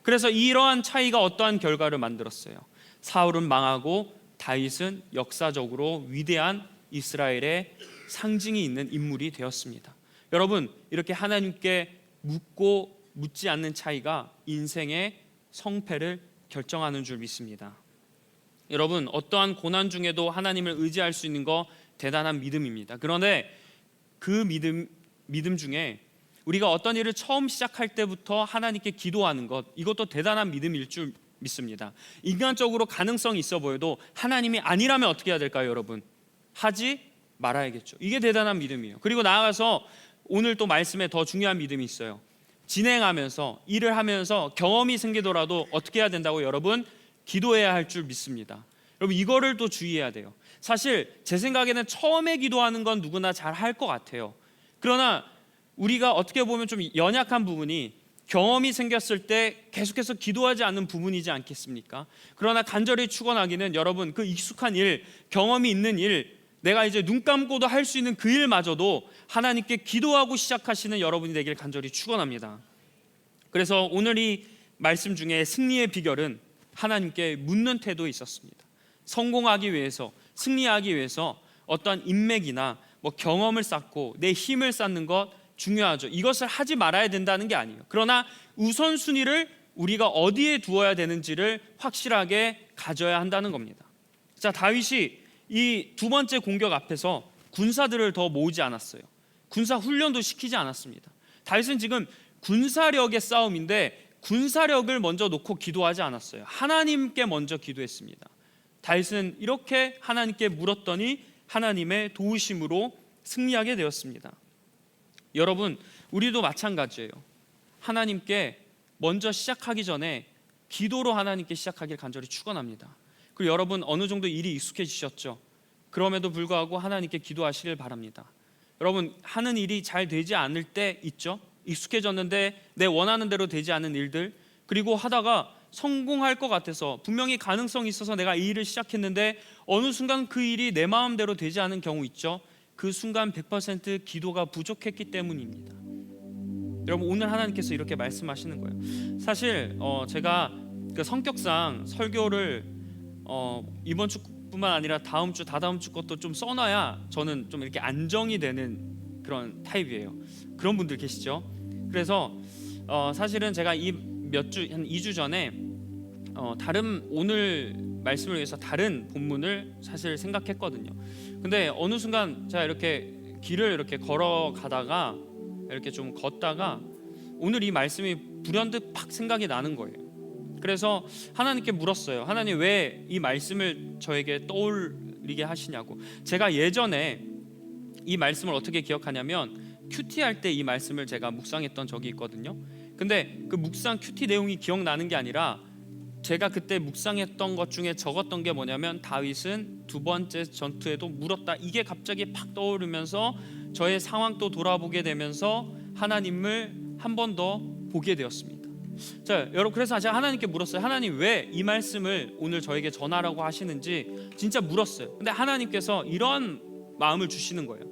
그래서 이러한 차이가 어떠한 결과를 만들었어요? 사울은 망하고 다윗은 역사적으로 위대한 이스라엘의 상징이 있는 인물이 되었습니다. 여러분, 이렇게 하나님께 묻고 묻지 않는 차이가 인생의 성패를 결정하는 줄 믿습니다. 여러분, 어떠한 고난 중에도 하나님을 의지할 수 있는 거 대단한 믿음입니다. 그런데 그 믿음 중에 우리가 어떤 일을 처음 시작할 때부터 하나님께 기도하는 것, 이것도 대단한 믿음일 줄 믿습니다. 인간적으로 가능성이 있어 보여도 하나님이 아니라면 어떻게 해야 될까요, 여러분? 하지 말아야겠죠. 이게 대단한 믿음이에요. 그리고 나아가서 오늘 또 말씀에 더 중요한 믿음이 있어요. 진행하면서, 일을 하면서 경험이 생기더라도 어떻게 해야 된다고 여러분? 기도해야 할 줄 믿습니다. 여러분, 이거를 또 주의해야 돼요. 사실 제 생각에는 처음에 기도하는 건 누구나 잘 할 것 같아요. 그러나 우리가 어떻게 보면 좀 연약한 부분이 경험이 생겼을 때 계속해서 기도하지 않는 부분이지 않겠습니까? 그러나 간절히 축원하기는 여러분, 그 익숙한 일, 경험이 있는 일, 내가 이제 눈 감고도 할 수 있는 그 일마저도 하나님께 기도하고 시작하시는 여러분이 되길 간절히 축원합니다. 그래서 오늘 이 말씀 중에 승리의 비결은 하나님께 묻는 태도에 있었습니다. 성공하기 위해서, 승리하기 위해서 어떠한 인맥이나 경험을 쌓고 내 힘을 쌓는 것 중요하죠. 이것을 하지 말아야 된다는 게 아니에요. 그러나 우선순위를 우리가 어디에 두어야 되는지를 확실하게 가져야 한다는 겁니다. 자, 다윗이 이 두 번째 공격 앞에서 군사들을 더 모으지 않았어요. 군사 훈련도 시키지 않았습니다. 다윗은 지금 군사력의 싸움인데 군사력을 먼저 놓고 기도하지 않았어요. 하나님께 먼저 기도했습니다. 다윗은 이렇게 하나님께 물었더니 하나님의 도우심으로 승리하게 되었습니다. 여러분, 우리도 마찬가지예요. 하나님께 먼저 시작하기 전에 기도로 하나님께 시작하길 간절히 축원합니다. 그리고 여러분 어느 정도 일이 익숙해지셨죠? 그럼에도 불구하고 하나님께 기도하시길 바랍니다. 여러분 하는 일이 잘 되지 않을 때 있죠? 익숙해졌는데 내 원하는 대로 되지 않은 일들, 그리고 하다가 성공할 것 같아서 분명히 가능성이 있어서 내가 이 일을 시작했는데 어느 순간 그 일이 내 마음대로 되지 않은 경우 있죠? 그 순간 100% 기도가 부족했기 때문입니다. 여러분 오늘 하나님께서 이렇게 말씀하시는 거예요. 사실 제가 그 성격상 설교를 이번 주뿐만 아니라 다음 주, 다다음 주 것도 좀 써놔야 저는 좀 이렇게 안정이 되는 그런 타입이에요. 그런 분들 계시죠? 그래서 사실은 제가 이 몇 주, 한 2주 전에 다른 오늘 말씀을 위해서 다른 본문을 사실 생각했거든요. 근데 어느 순간 제가 이렇게 길을 이렇게 걸어가다가 이렇게 좀 걷다가 오늘 이 말씀이 불현듯 팍 생각이 나는 거예요. 그래서 하나님께 물었어요. 하나님 왜 이 말씀을 저에게 떠올리게 하시냐고. 제가 예전에 이 말씀을 어떻게 기억하냐면 큐티 할 때 이 말씀을 제가 묵상했던 적이 있거든요. 근데 그 묵상 큐티 내용이 기억나는 게 아니라 제가 그때 묵상했던 것 중에 적었던 게 뭐냐면 다윗은 두 번째 전투에도 물었다. 이게 갑자기 팍 떠오르면서 저의 상황도 돌아보게 되면서 하나님을 한 번 더 보게 되었습니다. 자, 여러분 그래서 제가 하나님께 물었어요. 하나님 왜 이 말씀을 오늘 저에게 전하라고 하시는지 진짜 물었어요. 근데 하나님께서 이런 마음을 주시는 거예요.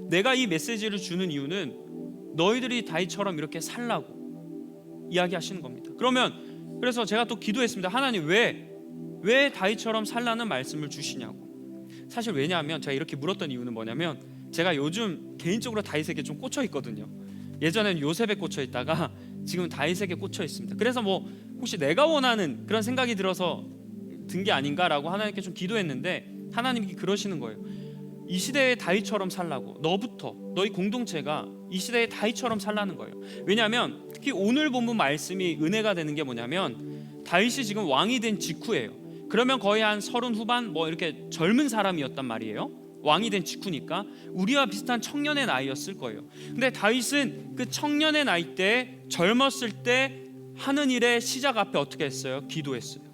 내가 이 메시지를 주는 이유는 너희들이 다윗처럼 이렇게 살라고 이야기하시는 겁니다. 그래서 제가 또 기도했습니다. 하나님 왜 다윗처럼 살라는 말씀을 주시냐고. 사실 왜냐하면 제가 이렇게 물었던 이유는 뭐냐면 제가 요즘 개인적으로 다윗에게 좀 꽂혀 있거든요. 예전에는 요셉에 꽂혀 있다가 지금 다윗에게 꽂혀 있습니다. 그래서 뭐 혹시 내가 원하는 그런 생각이 들어서 든 게 아닌가라고 하나님께 좀 기도했는데 하나님이 그러시는 거예요. 이 시대의 다윗처럼 살라고. 너부터 너희 공동체가 이 시대의 다윗처럼 살라는 거예요. 왜냐하면 특히 오늘 본문 말씀이 은혜가 되는 게 뭐냐면 다윗이 지금 왕이 된 직후예요. 그러면 거의 한 30 후반 뭐 이렇게 젊은 사람이었단 말이에요. 왕이 된 직후니까 우리와 비슷한 청년의 나이였을 거예요. 근데 다윗은 그 청년의 나이 때 젊었을 때 하는 일의 시작 앞에 어떻게 했어요? 기도했어요.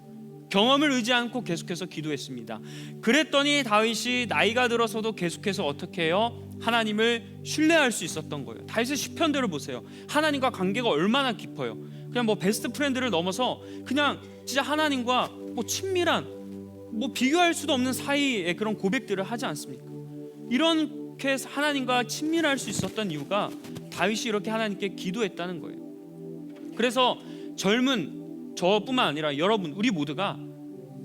경험을 의지 않고 계속해서 기도했습니다. 그랬더니 다윗이 나이가 들어서도 계속해서 어떻게 해요? 하나님을 신뢰할 수 있었던 거예요. 다윗의 시편들을 보세요. 하나님과 관계가 얼마나 깊어요. 그냥 뭐 베스트 프렌드를 넘어서 그냥 진짜 하나님과 뭐 친밀한 뭐 비교할 수도 없는 사이의 그런 고백들을 하지 않습니까? 이렇게 하나님과 친밀할 수 있었던 이유가 다윗이 이렇게 하나님께 기도했다는 거예요. 그래서 젊은 저뿐만 아니라 여러분 우리 모두가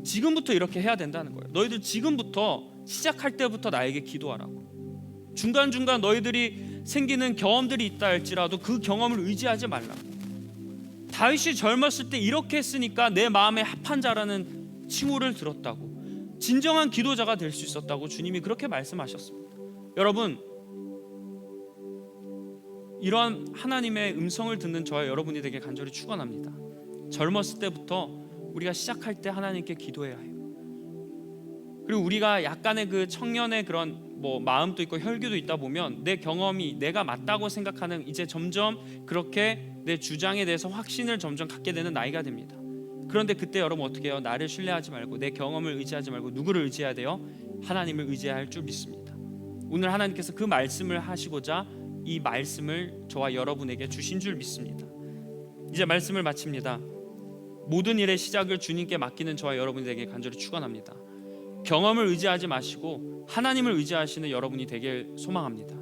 지금부터 이렇게 해야 된다는 거예요. 너희들 지금부터 시작할 때부터 나에게 기도하라고. 중간중간 너희들이 생기는 경험들이 있다 할지라도 그 경험을 의지하지 말라고. 다윗이 젊었을 때 이렇게 했으니까 내 마음에 합한 자라는 칭호를 들었다고. 진정한 기도자가 될 수 있었다고 주님이 그렇게 말씀하셨습니다. 여러분 이러한 하나님의 음성을 듣는 저와 여러분이 되게 간절히 축원합니다. 젊었을 때부터 우리가 시작할 때 하나님께 기도해야 해요. 그리고 우리가 약간의 그 청년의 그런 뭐 마음도 있고 혈기도 있다 보면 내 경험이 내가 맞다고 생각하는 이제 점점 그렇게 내 주장에 대해서 확신을 점점 갖게 되는 나이가 됩니다. 그런데 그때 여러분 어떻게 해요? 나를 신뢰하지 말고 내 경험을 의지하지 말고 누구를 의지해야 돼요? 하나님을 의지해야 할 줄 믿습니다. 오늘 하나님께서 그 말씀을 하시고자 이 말씀을 저와 여러분에게 주신 줄 믿습니다. 이제 말씀을 마칩니다. 모든 일의 시작을 주님께 맡기는 저와 여러분에게 간절히 축원합니다. 경험을 의지하지 마시고 하나님을 의지하시는 여러분이 되길 소망합니다.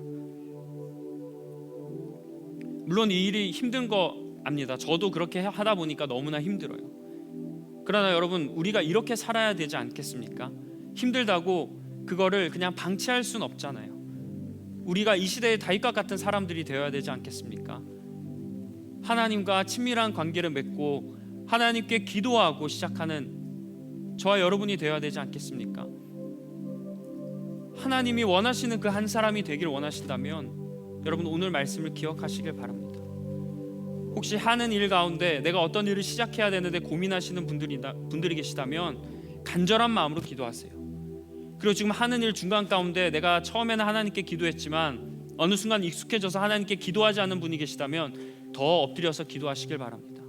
물론 이 일이 힘든 거 압니다. 저도 그렇게 하다 보니까 너무나 힘들어요. 그러나 여러분 우리가 이렇게 살아야 되지 않겠습니까? 힘들다고 그거를 그냥 방치할 수는 없잖아요. 우리가 이 시대의 다윗과 같은 사람들이 되어야 되지 않겠습니까? 하나님과 친밀한 관계를 맺고 하나님께 기도하고 시작하는 저와 여러분이 되어야 되지 않겠습니까? 하나님이 원하시는 그 한 사람이 되길 원하신다면 여러분 오늘 말씀을 기억하시길 바랍니다. 혹시 하는 일 가운데 내가 어떤 일을 시작해야 되는데 고민하시는 분들이 계시다면 간절한 마음으로 기도하세요. 그리고 지금 하는 일 중간 가운데 내가 처음에는 하나님께 기도했지만 어느 순간 익숙해져서 하나님께 기도하지 않는 분이 계시다면 더 엎드려서 기도하시길 바랍니다.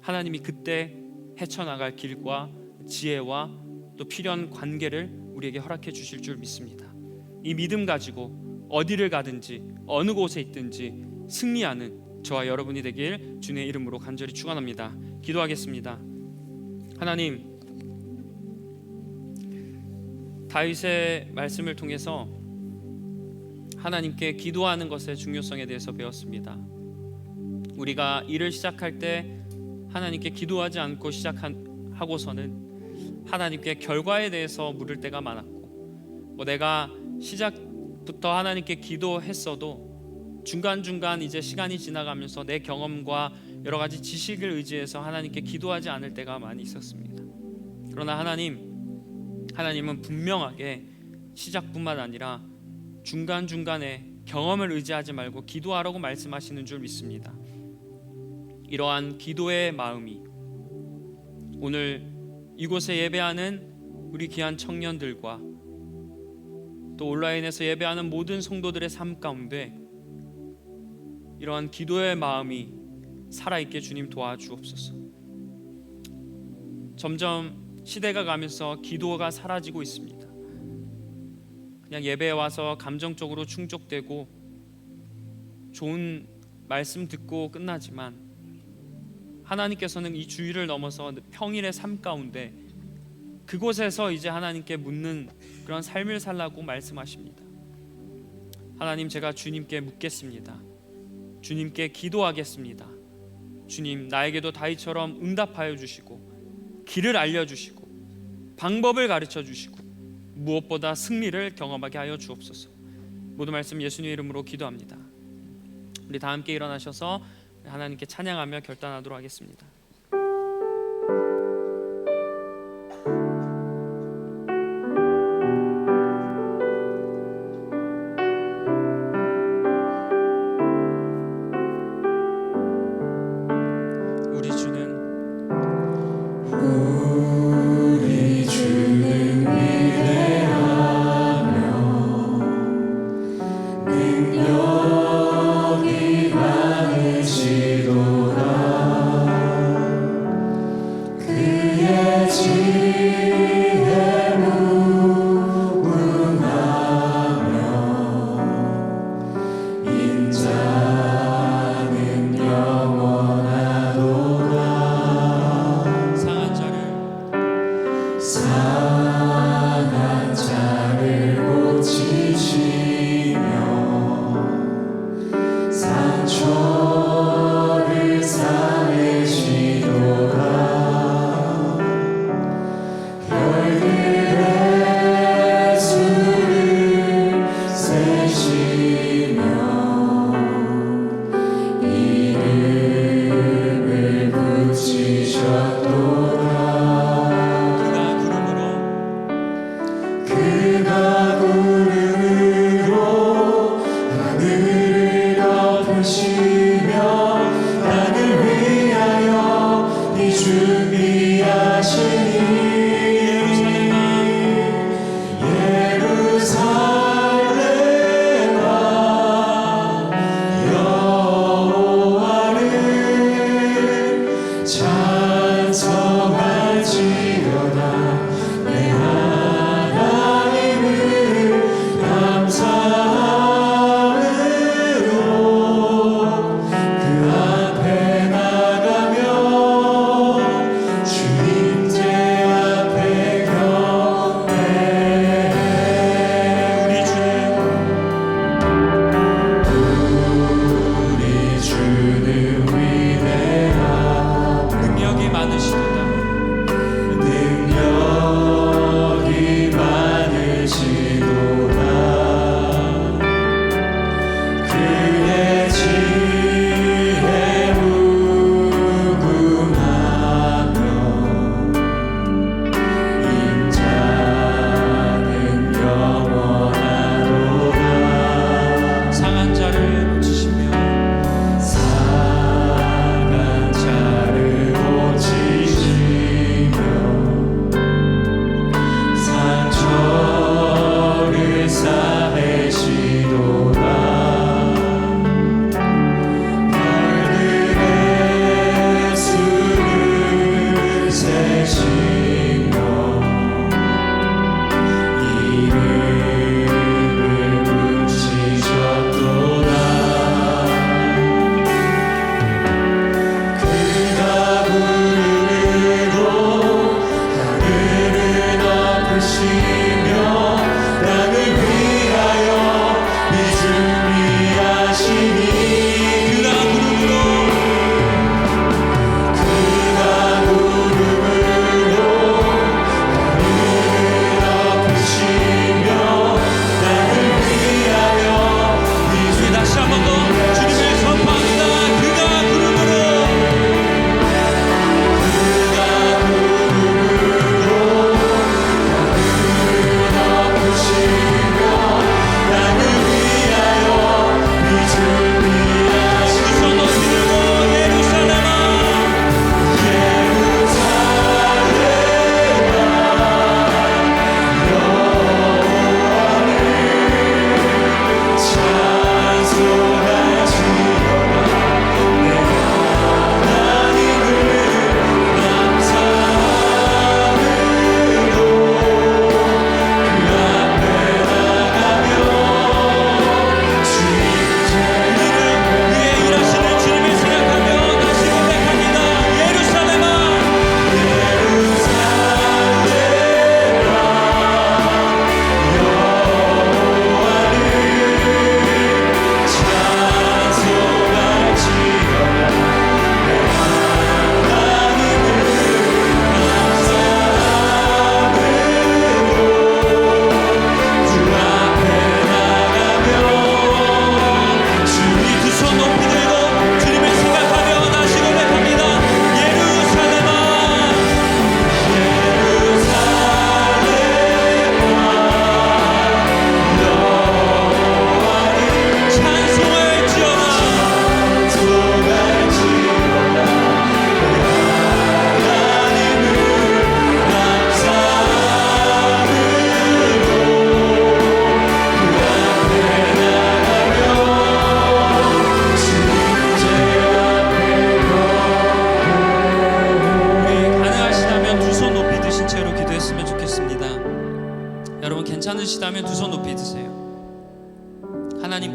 하나님이 그때 헤쳐나갈 길과 지혜와 또 필요한 관계를 우리에게 허락해 주실 줄 믿습니다. 이 믿음 가지고 어디를 가든지 어느 곳에 있든지 승리하는 저와 여러분이 되길 주님의 이름으로 간절히 축원합니다. 기도하겠습니다. 하나님, 다윗의 말씀을 통해서 하나님께 기도하는 것의 중요성에 대해서 배웠습니다. 우리가 일을 시작할 때 하나님께 기도하지 않고 시작하고서는 하나님께 결과에 대해서 물을 때가 많았고, 내가 시작부터 하나님께 기도했어도 중간중간 이제 시간이 지나가면서 내 경험과 여러 가지 지식을 의지해서 하나님께 기도하지 않을 때가 많이 있었습니다. 그러나 하나님은 분명하게 시작뿐만 아니라 중간중간에 경험을 의지하지 말고 기도하라고 말씀하시는 줄 믿습니다. 이러한 기도의 마음이 오늘 이곳에 예배하는 우리 귀한 청년들과 또 온라인에서 예배하는 모든 성도들의 삶 가운데 이러한 기도의 마음이 살아있게 주님 도와주옵소서. 점점 시대가 가면서 기도가 사라지고 있습니다. 그냥 예배에 와서 감정적으로 충족되고 좋은 말씀 듣고 끝나지만 하나님께서는 이 주일을 넘어서 평일의 삶 가운데 그곳에서 이제 하나님께 묻는 그런 삶을 살라고 말씀하십니다. 하나님, 제가 주님께 묻겠습니다. 주님께 기도하겠습니다. 주님, 나에게도 다윗처럼 응답하여 주시고 길을 알려주시고 방법을 가르쳐 주시고 무엇보다 승리를 경험하게 하여 주옵소서. 모든 말씀 예수님의 이름으로 기도합니다. 우리 다 함께 일어나셔서 하나님께 찬양하며 결단하도록 하겠습니다. 상한 자를 고치시며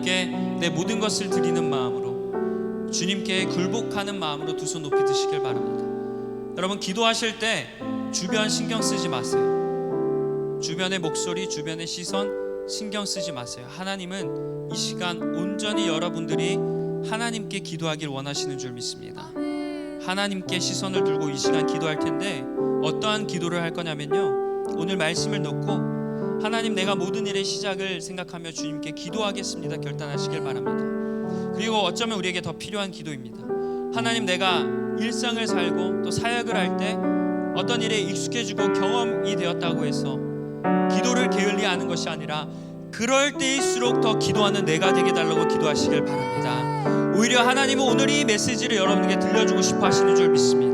하나님께 내 모든 것을 드리는 마음으로, 주님께 굴복하는 마음으로 두 손 높이 드시길 바랍니다. 여러분, 기도하실 때 주변 신경 쓰지 마세요. 주변의 목소리, 주변의 시선 신경 쓰지 마세요. 하나님은 이 시간 온전히 여러분들이 하나님께 기도하길 원하시는 줄 믿습니다. 하나님께 시선을 들고 이 시간 기도할 텐데, 어떠한 기도를 할 거냐면요, 오늘 말씀을 놓고 하나님, 내가 모든 일의 시작을 생각하며 주님께 기도하겠습니다 결단하시길 바랍니다. 그리고 어쩌면 우리에게 더 필요한 기도입니다. 하나님, 내가 일상을 살고 또 사역을 할 때 어떤 일에 익숙해지고 경험이 되었다고 해서 기도를 게을리 하는 것이 아니라 그럴 때일수록 더 기도하는 내가 되게 달라고 기도하시길 바랍니다. 오히려 하나님은 오늘 이 메시지를 여러분에게 들려주고 싶어 하시는 줄 믿습니다.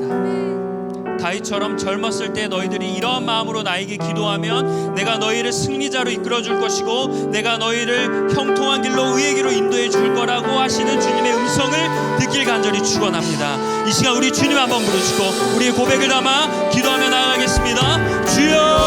다윗처럼 젊었을 때 너희들이 이러한 마음으로 나에게 기도하면 내가 너희를 승리자로 이끌어줄 것이고 내가 너희를 형통한 길로 의의 길로 인도해 줄 거라고 하시는 주님의 음성을 듣길 간절히 축원합니다. 이 시간 우리 주님 한번 부르시고 우리의 고백을 담아 기도하며 나아가겠습니다. 주여,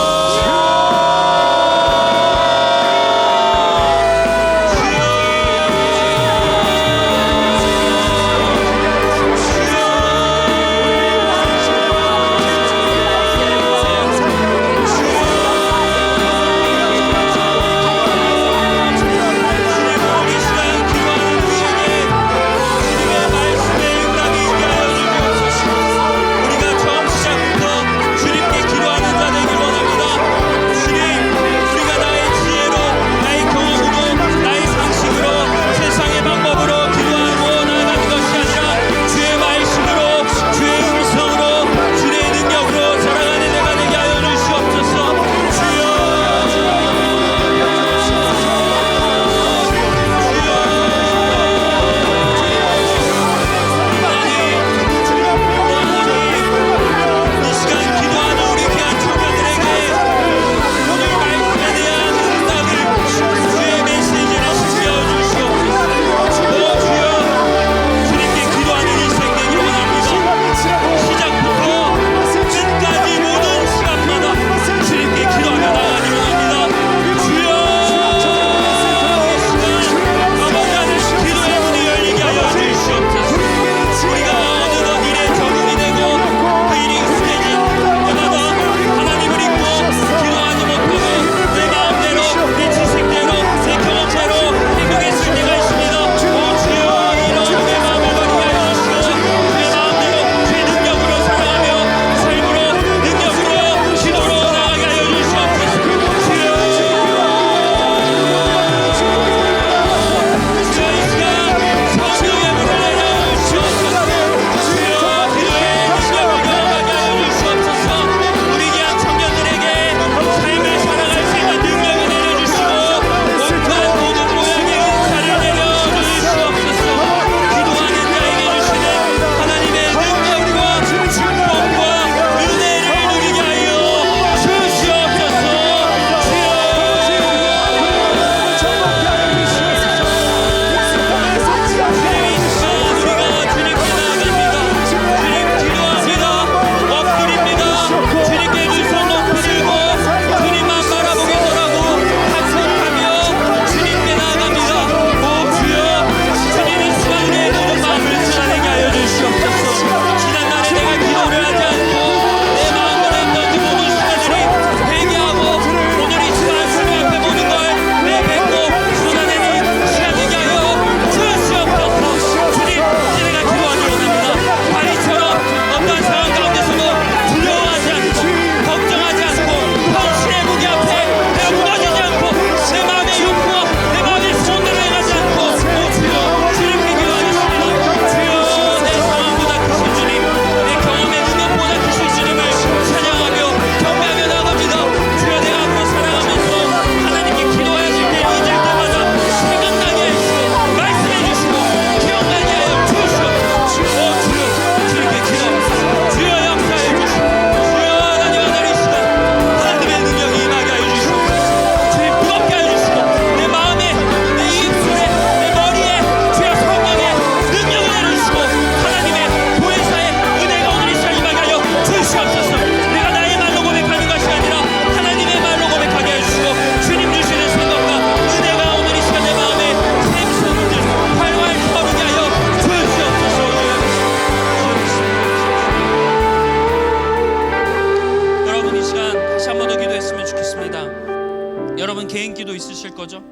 거죠?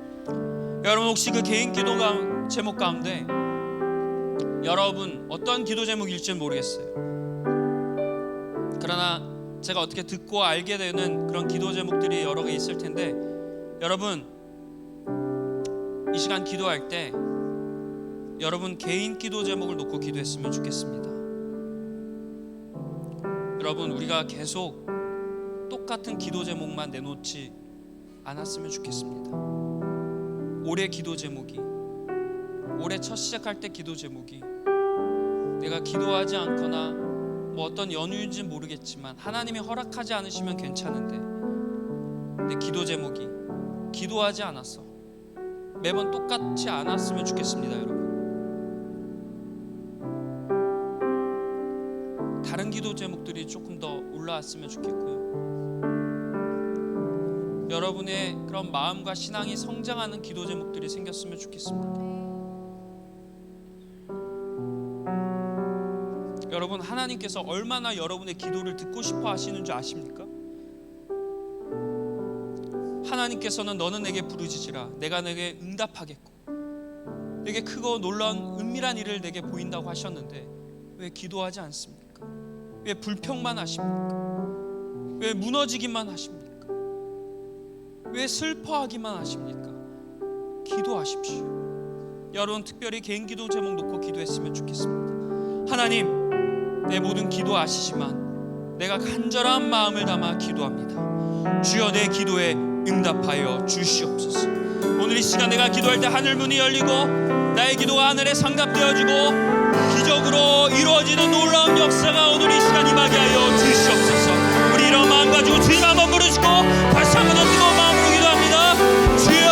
여러분, 혹시 그 개인 기도 제목 가운데 여러분 어떤 기도 제목일지는 모르겠어요. 그러나 제가 어떻게 듣고 알게 되는 그런 기도 제목들이 여러 개 있을 텐데, 여러분 이 시간 기도할 때 여러분 개인 기도 제목을 놓고 기도했으면 좋겠습니다. 여러분, 우리가 계속 똑같은 기도 제목만 내놓지 않았으면 좋겠습니다. 올해 기도 제목이, 올해 첫 시작할 때 기도 제목이, 내가 기도하지 않거나 뭐 어떤 연유인지 모르겠지만 하나님이 허락하지 않으시면 괜찮은데, 내 기도 제목이 기도하지 않았어, 매번 똑같지 않았으면 좋겠습니다. 여러분, 다른 기도 제목들이 조금 더 올라왔으면 좋겠고요. 여러분의 그런 마음과 신앙이 성장하는 기도 제목들이 생겼으면 좋겠습니다. 여러분, 하나님께서 얼마나 여러분의 기도를 듣고 싶어 하시는 줄 아십니까? 하나님께서는 너는 내게 부르짖으라 내가 내게 응답하겠고, 내게 크고 놀라운 은밀한 일을 내게 보인다고 하셨는데 왜 기도하지 않습니까? 왜 불평만 하십니까? 왜 무너지기만 하십니까? 왜 슬퍼하기만 하십니까? 기도하십시오. 여러분, 특별히 개인 기도 제목 놓고 기도했으면 좋겠습니다. 하나님, 내 모든 기도 아시지만 내가 간절한 마음을 담아 기도합니다. 주여, 내 기도에 응답하여 주시옵소서. 오늘 이 시간 내가 기도할 때 하늘 문이 열리고 나의 기도가 하늘에 상답되어지고 기적으로 이루어지는 놀라운 역사가 오늘 이 시간 임하게 하여 주시옵소서. 우리 이런 마음 가지고 주님 한번 부르시고 다시 한번 더 뜨거운 마음으로 기도합니다. 주여,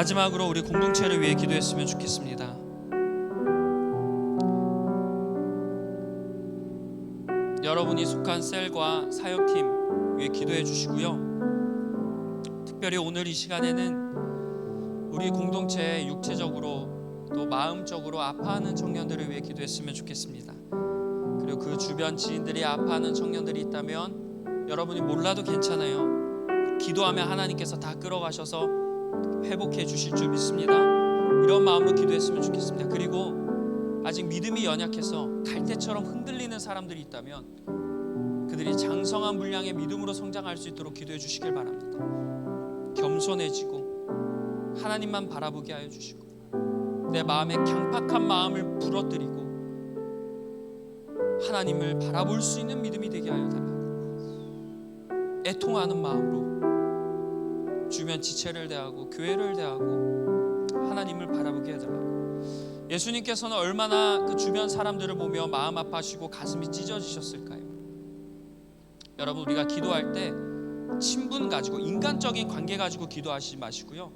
마지막으로 우리 공동체를 위해 기도했으면 좋겠습니다. 여러분이 속한 셀과 사역팀 위해 기도해 주시고요. 특별히 오늘 이 시간에는 우리 공동체에 육체적으로 또 마음적으로 아파하는 청년들을 위해 기도했으면 좋겠습니다. 그리고 그 주변 지인들이 아파하는 청년들이 있다면 여러분이 몰라도 괜찮아요. 기도하면 하나님께서 다 끌어가셔서 회복해 주실 줄 믿습니다. 이런 마음으로 기도했으면 좋겠습니다. 그리고 아직 믿음이 연약해서 갈대처럼 흔들리는 사람들이 있다면 그들이 장성한 분량의 믿음으로 성장할 수 있도록 기도해 주시길 바랍니다. 겸손해지고 하나님만 바라보게 하여 주시고 내 마음에 강팍한 마음을 부러뜨리고 하나님을 바라볼 수 있는 믿음이 되게 하여 달라고, 애통하는 마음으로 주변 지체를 대하고 교회를 대하고 하나님을 바라보게 해달라고. 예수님께서는 얼마나 그 주변 사람들을 보며 마음 아파하시고 가슴이 찢어지셨을까요? 여러분, 우리가 기도할 때 친분 가지고 인간적인 관계 가지고 기도하시지 마시고요,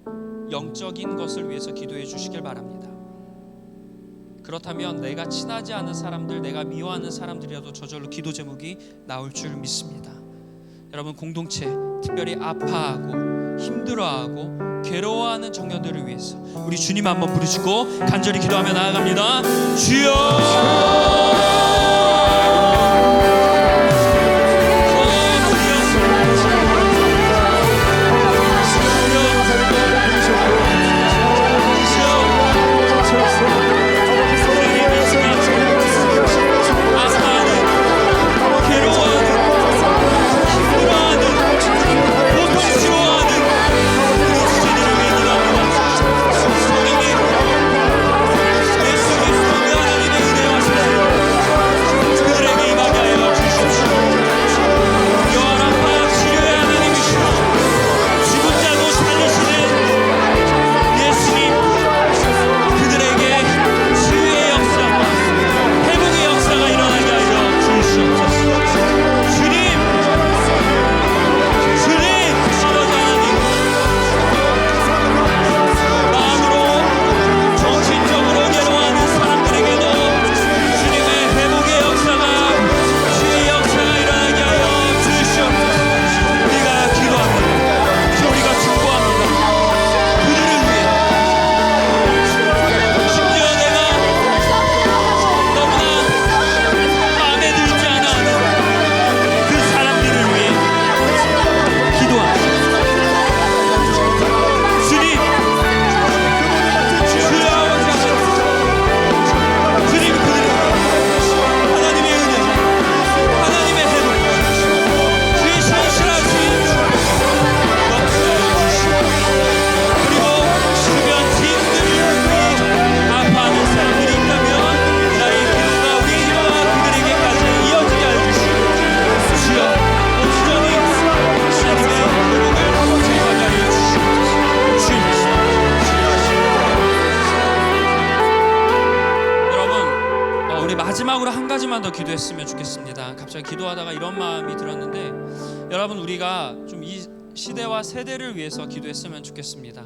영적인 것을 위해서 기도해 주시길 바랍니다. 그렇다면 내가 친하지 않은 사람들, 내가 미워하는 사람들이라도 저절로 기도 제목이 나올 줄 믿습니다. 여러분, 공동체 특별히 아파하고 힘들어하고 괴로워하는 청년들을 위해서 우리 주님 한번 부르시고 간절히 기도하며 나아갑니다. 주여! 마지막으로 한 가지만 더 기도했으면 좋겠습니다. 갑자기 기도하다가 이런 마음이 들었는데, 여러분, 우리가 좀 이 시대와 세대를 위해서 기도했으면 좋겠습니다.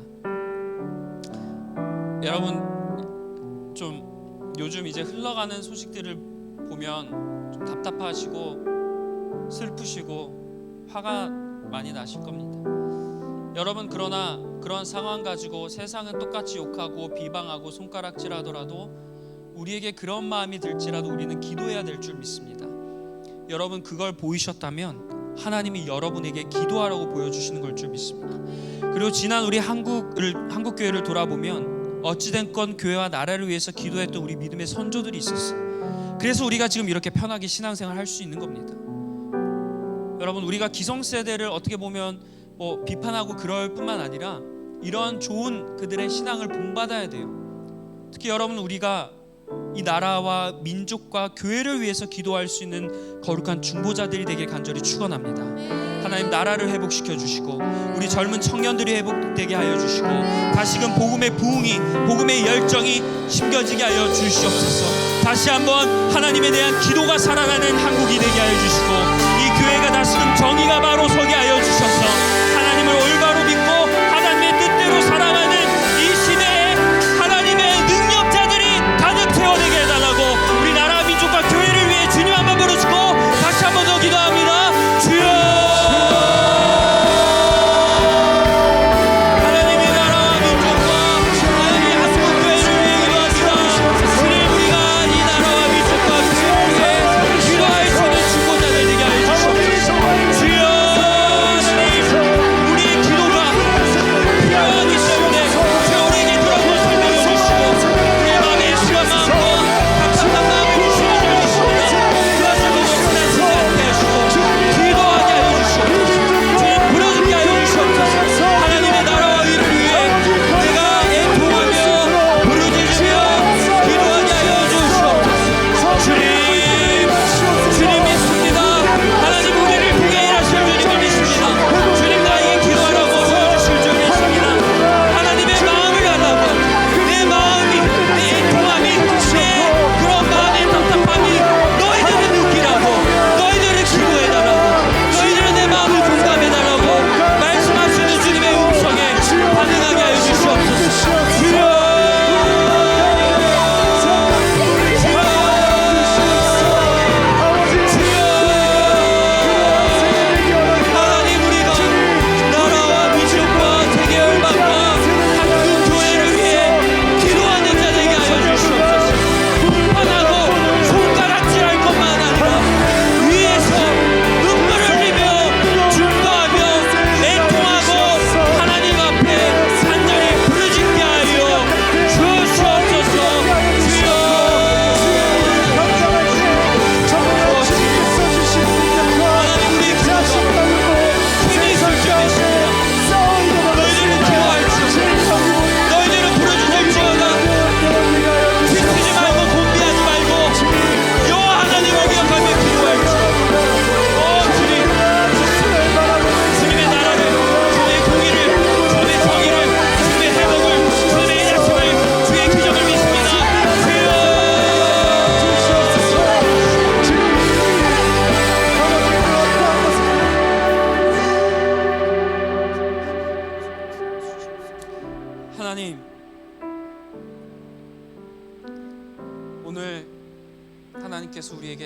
여러분, 좀 요즘 이제 흘러가는 소식들을 보면 좀 답답하시고 슬프시고 화가 많이 나실 겁니다. 여러분, 그러나 그런 상황 가지고 세상은 똑같이 욕하고 비방하고 손가락질하더라도 우리에게 그런 마음이 들지라도 우리는 기도해야 될 줄 믿습니다. 여러분, 그걸 보이셨다면 하나님이 여러분에게 기도하라고 보여주시는 걸 줄 믿습니다. 그리고 지난 우리 한국 교회를 돌아보면 어찌된 건 교회와 나라를 위해서 기도했던 우리 믿음의 선조들이 있었어요. 그래서 우리가 지금 이렇게 편하게 신앙생활 할 수 있는 겁니다. 여러분, 우리가 기성세대를 어떻게 보면 비판하고 그럴 뿐만 아니라 이런 좋은 그들의 신앙을 본받아야 돼요. 특히 여러분, 우리가 이 나라와 민족과 교회를 위해서 기도할 수 있는 거룩한 중보자들이 되길 간절히 축원합니다. 하나님, 나라를 회복시켜 주시고 우리 젊은 청년들이 회복되게 하여 주시고 다시금 복음의 부흥이, 복음의 열정이 심겨지게 하여 주시옵소서. 다시 한번 하나님에 대한 기도가 살아나는 한국이 되게 하여 주시고 이 교회가 다시금 정의가 바로 서게 하여 주셔서 하나님을 올바로 믿고 하나님의 뜻대로 살아가는 이 시대에 하나님의 능력자들이 가득 채워내게 해달라고 우리 나라 민족과 교회를 위해 주님 한번 부르시고 다시 한번 더 기도합니다. 주여! 하나님의 나라와 민족과 하나님의 한국 교회를 위해 기도합니다.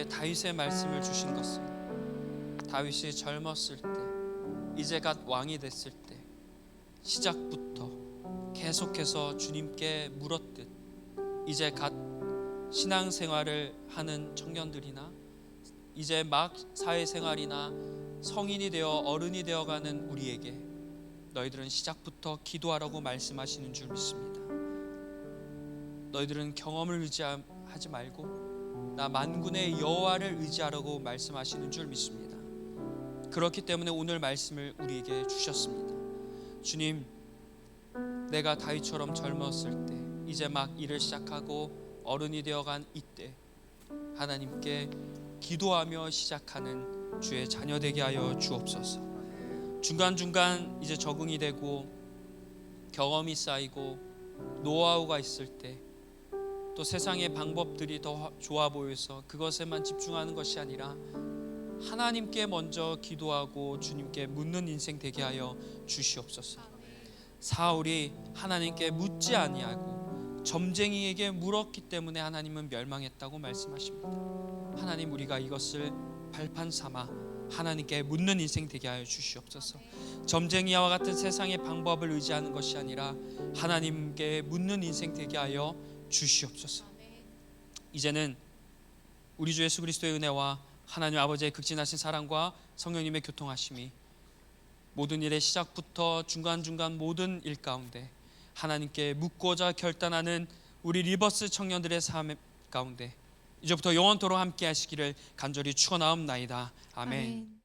우리에게 다윗의 말씀을 주신 것은 다윗이 젊었을 때, 이제 갓 왕이 됐을 때 시작부터 계속해서 주님께 물었듯 이제 갓 신앙생활을 하는 청년들이나 이제 막 사회생활이나 성인이 되어 어른이 되어가는 우리에게 너희들은 시작부터 기도하라고 말씀하시는 줄 믿습니다. 너희들은 경험을 의지하지 말고 나 만군의 여호와를 의지하라고 말씀하시는 줄 믿습니다. 그렇기 때문에 오늘 말씀을 우리에게 주셨습니다. 주님, 내가 다윗처럼 젊었을 때, 이제 막 일을 시작하고 어른이 되어간 이때 하나님께 기도하며 시작하는 주의 자녀 되게 하여 주옵소서. 중간중간 이제 적응이 되고 경험이 쌓이고 노하우가 있을 때 또 세상의 방법들이 더 좋아 보여서 그것에만 집중하는 것이 아니라 하나님께 먼저 기도하고 주님께 묻는 인생 되게 하여 주시옵소서. 사울이 하나님께 묻지 아니하고 점쟁이에게 물었기 때문에 하나님은 멸망했다고 말씀하십니다. 하나님, 우리가 이것을 발판 삼아 하나님께 묻는 인생 되게 하여 주시옵소서. 점쟁이와 같은 세상의 방법을 의지하는 것이 아니라 하나님께 묻는 인생 되게 하여 주시옵소서. 이제는 우리 주 예수 그리스도의 은혜와 하나님 아버지의 극진하신 사랑과 성령님의 교통하심이 모든 일의 시작부터 중간중간 모든 일 가운데 하나님께 묻고자 결단하는 우리 리버스 청년들의 삶 가운데 이제부터 영원토록 함께 하시기를 간절히 축원하옵나이다. 아멘.